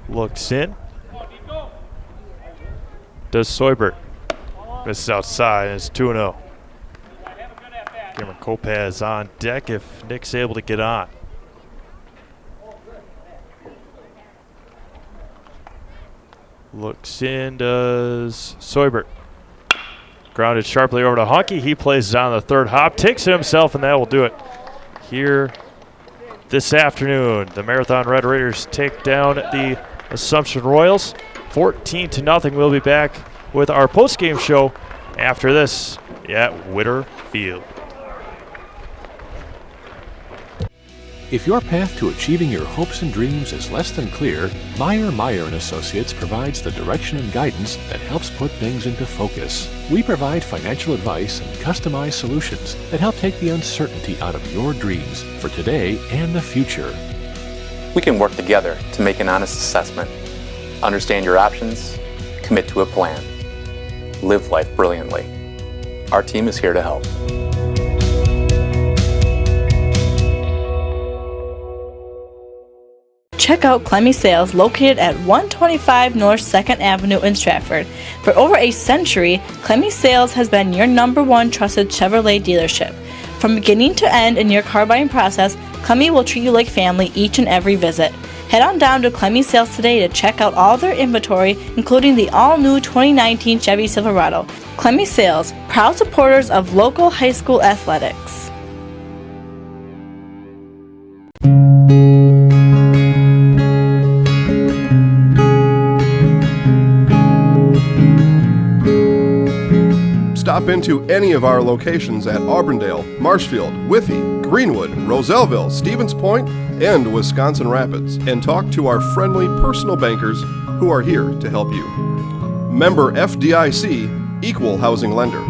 Speaker 2: Looks in. Does Soibert. Misses outside, and it's 2-0. Cameron Kopaz on deck if Nick's able to get on. Looks in, does Soibert. Grounded sharply over to Honky. He plays it on the third hop, takes it himself, and that will do it here this afternoon. The Marathon Red Raiders take down the Assumption Royals 14-0. We'll be back with our post-game show after this at Witter Field.
Speaker 5: If your path to achieving your hopes and dreams is less than clear, Meyer & Associates provides the direction and guidance that helps put things into focus. We provide financial advice and customized solutions that help take the uncertainty out of your dreams for today and the future.
Speaker 6: We can work together to make an honest assessment, understand your options, commit to a plan, live life brilliantly. Our team is here to help.
Speaker 9: Check out Clemmy Sales, located at 125 North 2nd Avenue in Stratford. For over a century, Clemmy Sales has been your #1 trusted Chevrolet dealership. From beginning to end in your car buying process, Clemmy will treat you like family each and every visit. Head on down to Clemmy Sales today to check out all their inventory, including the all-new 2019 Chevy Silverado. Clemmy Sales, proud supporters of local high school athletics.
Speaker 8: Stop into any of our locations at Auburndale, Marshfield, Withee, Greenwood, Roselleville, Stevens Point, and Wisconsin Rapids, and talk to our friendly personal bankers who are here to help you. Member FDIC, Equal Housing Lender.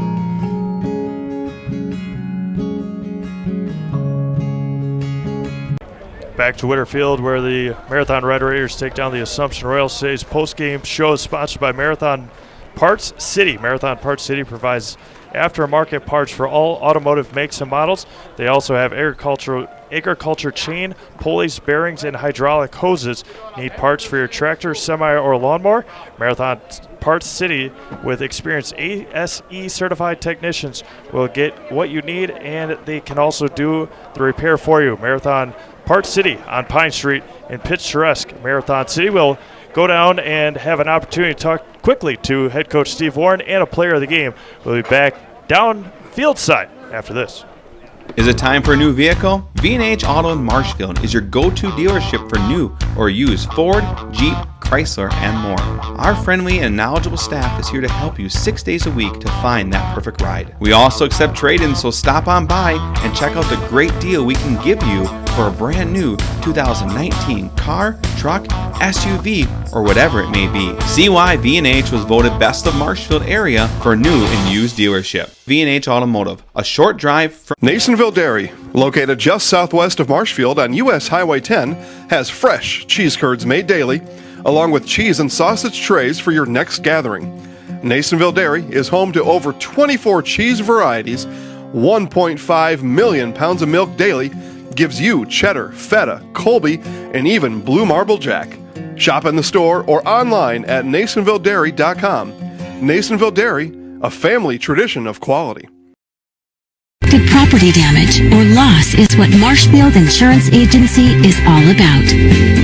Speaker 2: Back to Witterfield, where the Marathon Red Raiders take down the Assumption Royals. Today's post-game show is sponsored by Marathon Parts City. Marathon Parts City provides aftermarket parts for all automotive makes and models. They also have agriculture chain, pulleys, bearings, and hydraulic hoses. Need parts for your tractor, semi, or lawnmower? Marathon Parts City with experienced ASE certified technicians will get what you need, and they can also do the repair for you. Marathon Parts City on Pine Street in picturesque Marathon City. Will go down and have an opportunity to talk quickly to head coach Steve Warren and a player of the game. We'll be back down field side after this.
Speaker 4: Is it time for a new vehicle? V&H Auto in Marshfield is your go-to dealership for new or used Ford, Jeep, Chrysler, and more. Our friendly and knowledgeable staff is here to help you 6 days a week to find that perfect ride. We also accept trade-ins, so stop on by and check out the great deal we can give you for a brand new 2019 car, truck, SUV, or whatever it may be. See why V&H was voted Best of Marshfield area for new and used dealership. V&H Automotive, a short drive from
Speaker 8: Nasonville Dairy, located just southwest of Marshfield on US Highway 10, has fresh cheese curds made daily, along with cheese and sausage trays for your next gathering. Nasonville Dairy is home to over 24 cheese varieties, 1.5 million pounds of milk daily, gives you cheddar, feta, Colby, and even Blue Marble Jack. Shop in the store or online at NasonvilleDairy.com. Nasonville Dairy, a family tradition of quality.
Speaker 12: Property damage or loss is what Marshfield Insurance Agency is all about.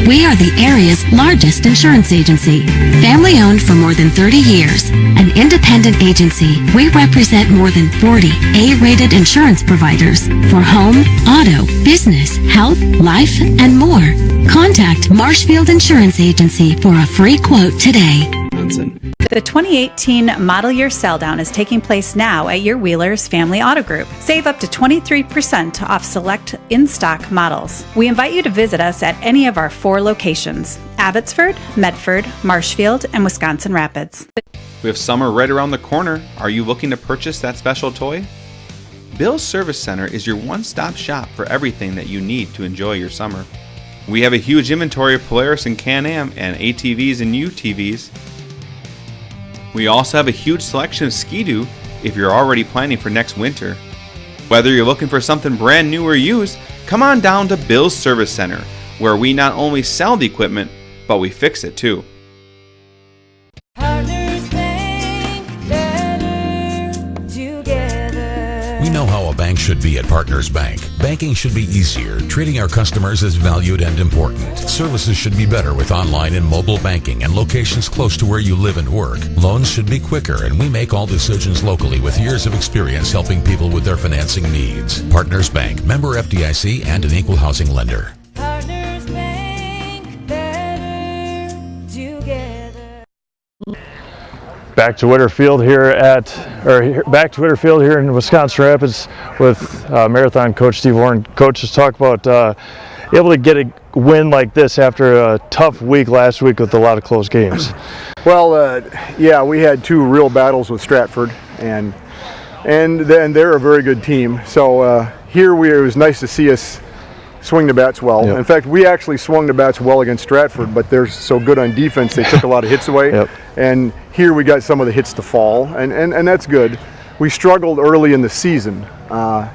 Speaker 12: We are the area's largest insurance agency. Family owned for more than 30 years. An independent agency, we represent more than 40 A-rated insurance providers for home, auto, business, health, life, and more. Contact Marshfield Insurance Agency for a free quote today.
Speaker 7: The 2018 model year sell down is taking place now at your Wheelers Family Auto Group. Save up to 23% off select in-stock models. We invite you to visit us at any of our 4 locations: Abbotsford, Medford, Marshfield, and Wisconsin Rapids.
Speaker 4: With summer right around the corner, are you looking to purchase that special toy? Bill's Service Center is your one-stop shop for everything that you need to enjoy your summer. We have a huge inventory of Polaris and Can-Am and ATVs and UTVs. We also have a huge selection of Ski-Doo if you're already planning for next winter. Whether you're looking for something brand new or used, come on down to Bill's Service Center, where we not only sell the equipment, but we fix it too.
Speaker 14: Partners Bank, better together.
Speaker 13: We know how a bank should be at Partners Bank. Banking should be easier, treating our customers as valued and important. Services should be better with online and mobile banking and locations close to where you live and work. Loans should be quicker, and we make all decisions locally with years of experience helping people with their financing needs. Partners Bank, member FDIC, and an equal housing lender.
Speaker 14: Partners Bank, better together.
Speaker 15: Back to Whitterfield here in Wisconsin Rapids with Marathon Coach Steve Warren. Coach, just talk about able to get a win like this after a tough week last week with a lot of close games.
Speaker 16: Well, yeah, we had 2 real battles with Stratford, and then they're a very good team. So here it was nice to see us swing the bats well. Yep. In fact, we actually swung the bats well against Stratford, but they're so good on defense, they took a lot of hits away. Yep. And here we got some of the hits to fall, and that's good. We struggled early in the season,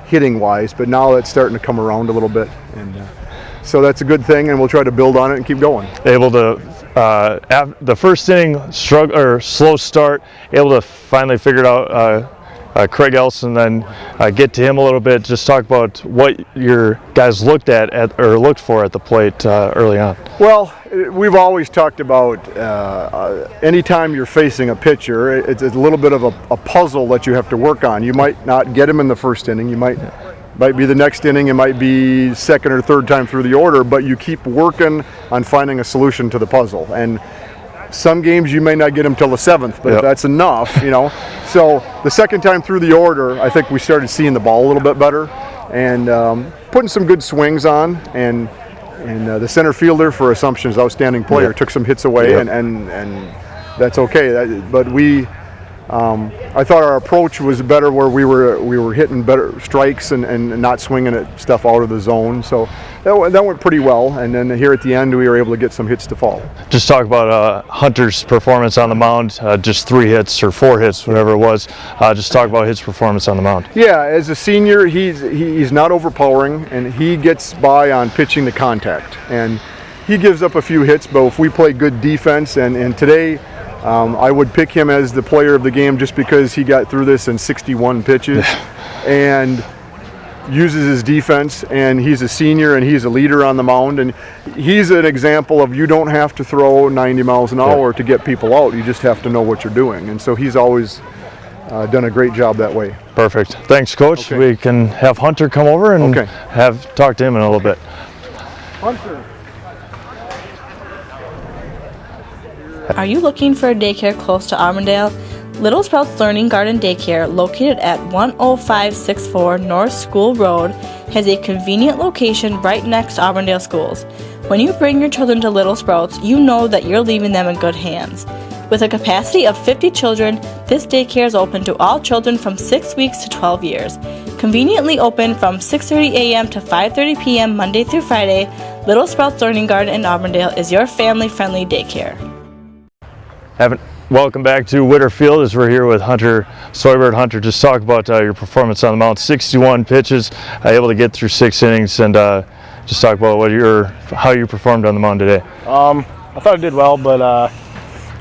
Speaker 16: hitting-wise, but now it's starting to come around a little bit. And so that's a good thing, and we'll try to build on it and keep going.
Speaker 15: Able to, the first inning slow start, able to finally figure it out. Craig Elson, then get to him a little bit. Just talk about what your guys looked or looked for at the plate early on.
Speaker 16: Well, we've always talked about anytime you're facing a pitcher, it's a little bit of a puzzle that you have to work on. You might not get him in the first inning. You might be the next inning. It might be second or third time through the order, but you keep working on finding a solution to the puzzle. And some games you may not get them till the 7th, but that's enough, So the second time through the order, I think we started seeing the ball a little bit better and putting some good swings on. And the center fielder for Assumption's outstanding player took some hits away, and that's okay. But we I thought our approach was better, where we were hitting better strikes and not swinging at stuff out of the zone. So that went pretty well. And then here at the end, we were able to get some hits to fall.
Speaker 15: Just talk about Hunter's performance on the mound. Just 3 hits or 4 hits, whatever it was. Just talk about his performance on the mound.
Speaker 16: Yeah, as a senior, he's not overpowering, and he gets by on pitching the contact. And he gives up a few hits, but if we play good defense, and today I would pick him as the player of the game just because he got through this in 61 pitches and uses his defense, and he's a senior and he's a leader on the mound, and he's an example of you don't have to throw 90 miles an hour to get people out. You just have to know what you're doing, and so he's always done a great job that way.
Speaker 15: Perfect. Thanks, Coach.
Speaker 16: Okay.
Speaker 15: We can have Hunter come over and talk to him in a little bit.
Speaker 16: Hunter.
Speaker 9: Are you looking for a daycare close to Auburndale? Little Sprouts Learning Garden Daycare, located at 10564 North School Road, has a convenient location right next to Auburndale schools. When you bring your children to Little Sprouts, you know that you're leaving them in good hands. With a capacity of 50 children, this daycare is open to all children from 6 weeks to 12 years. Conveniently open from 6:30 a.m. to 5:30 p.m. Monday through Friday, Little Sprouts Learning Garden in Auburndale is your family-friendly daycare.
Speaker 15: Welcome back to Whitterfield, as we're here with Hunter Soibert. Hunter, just talk about your performance on the mound. 61 pitches, able to get through 6 innings, and just talk about how you performed on the mound today.
Speaker 17: I thought I did well, but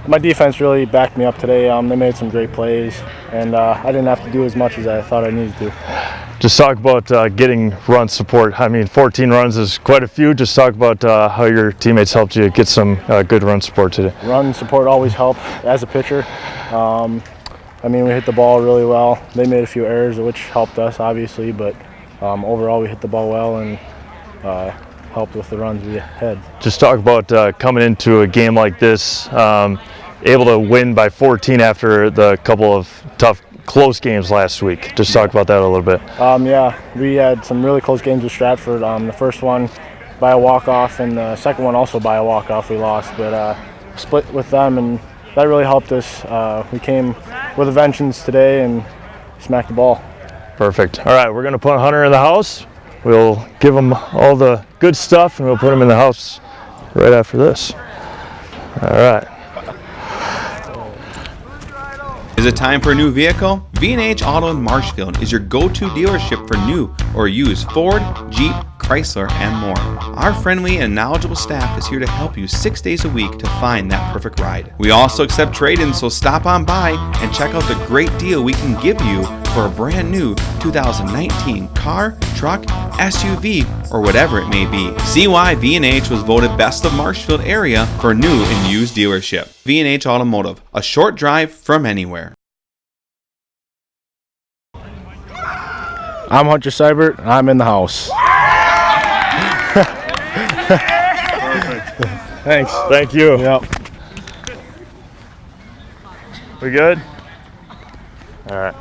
Speaker 17: my defense really backed me up today. They made some great plays, and I didn't have to do as much as I thought I needed to.
Speaker 15: Just talk about getting run support. I mean, 14 runs is quite a few. Just talk about how your teammates helped you get some good run support today.
Speaker 17: Run support always helps as a pitcher. I mean, we hit the ball really well. They made a few errors, which helped us, obviously, but overall we hit the ball well and helped with the runs we had.
Speaker 15: Just talk about coming into a game like this, able to win by 14 after the couple of tough, close games last week. Just talk about that a little bit.
Speaker 17: Yeah, we had some really close games with Stratford. The first one by a walk-off, and the second one also by a walk-off we lost, but split with them, and that really helped us. We came with a vengeance today and smacked the ball.
Speaker 15: Perfect. All right, we're going to put Hunter in the house. We'll give him all the good stuff, and we'll put him in the house right after this. All right.
Speaker 4: Is it time for a new vehicle? V&H Auto in Marshfield is your go-to dealership for new or used Ford, Jeep, Chrysler, and more. Our friendly and knowledgeable staff is here to help you 6 days a week to find that perfect ride. We also accept trade-ins, so stop on by and check out the great deal we can give you for a brand new 2019 car, truck, SUV, or whatever it may be. See why V&H was voted Best of Marshfield area for new and used dealership. V&H Automotive, a short drive from anywhere.
Speaker 17: I'm Hunter Soibert, and I'm in the house.
Speaker 15: Thanks. Thank you.
Speaker 17: Yep.
Speaker 15: We good? All right.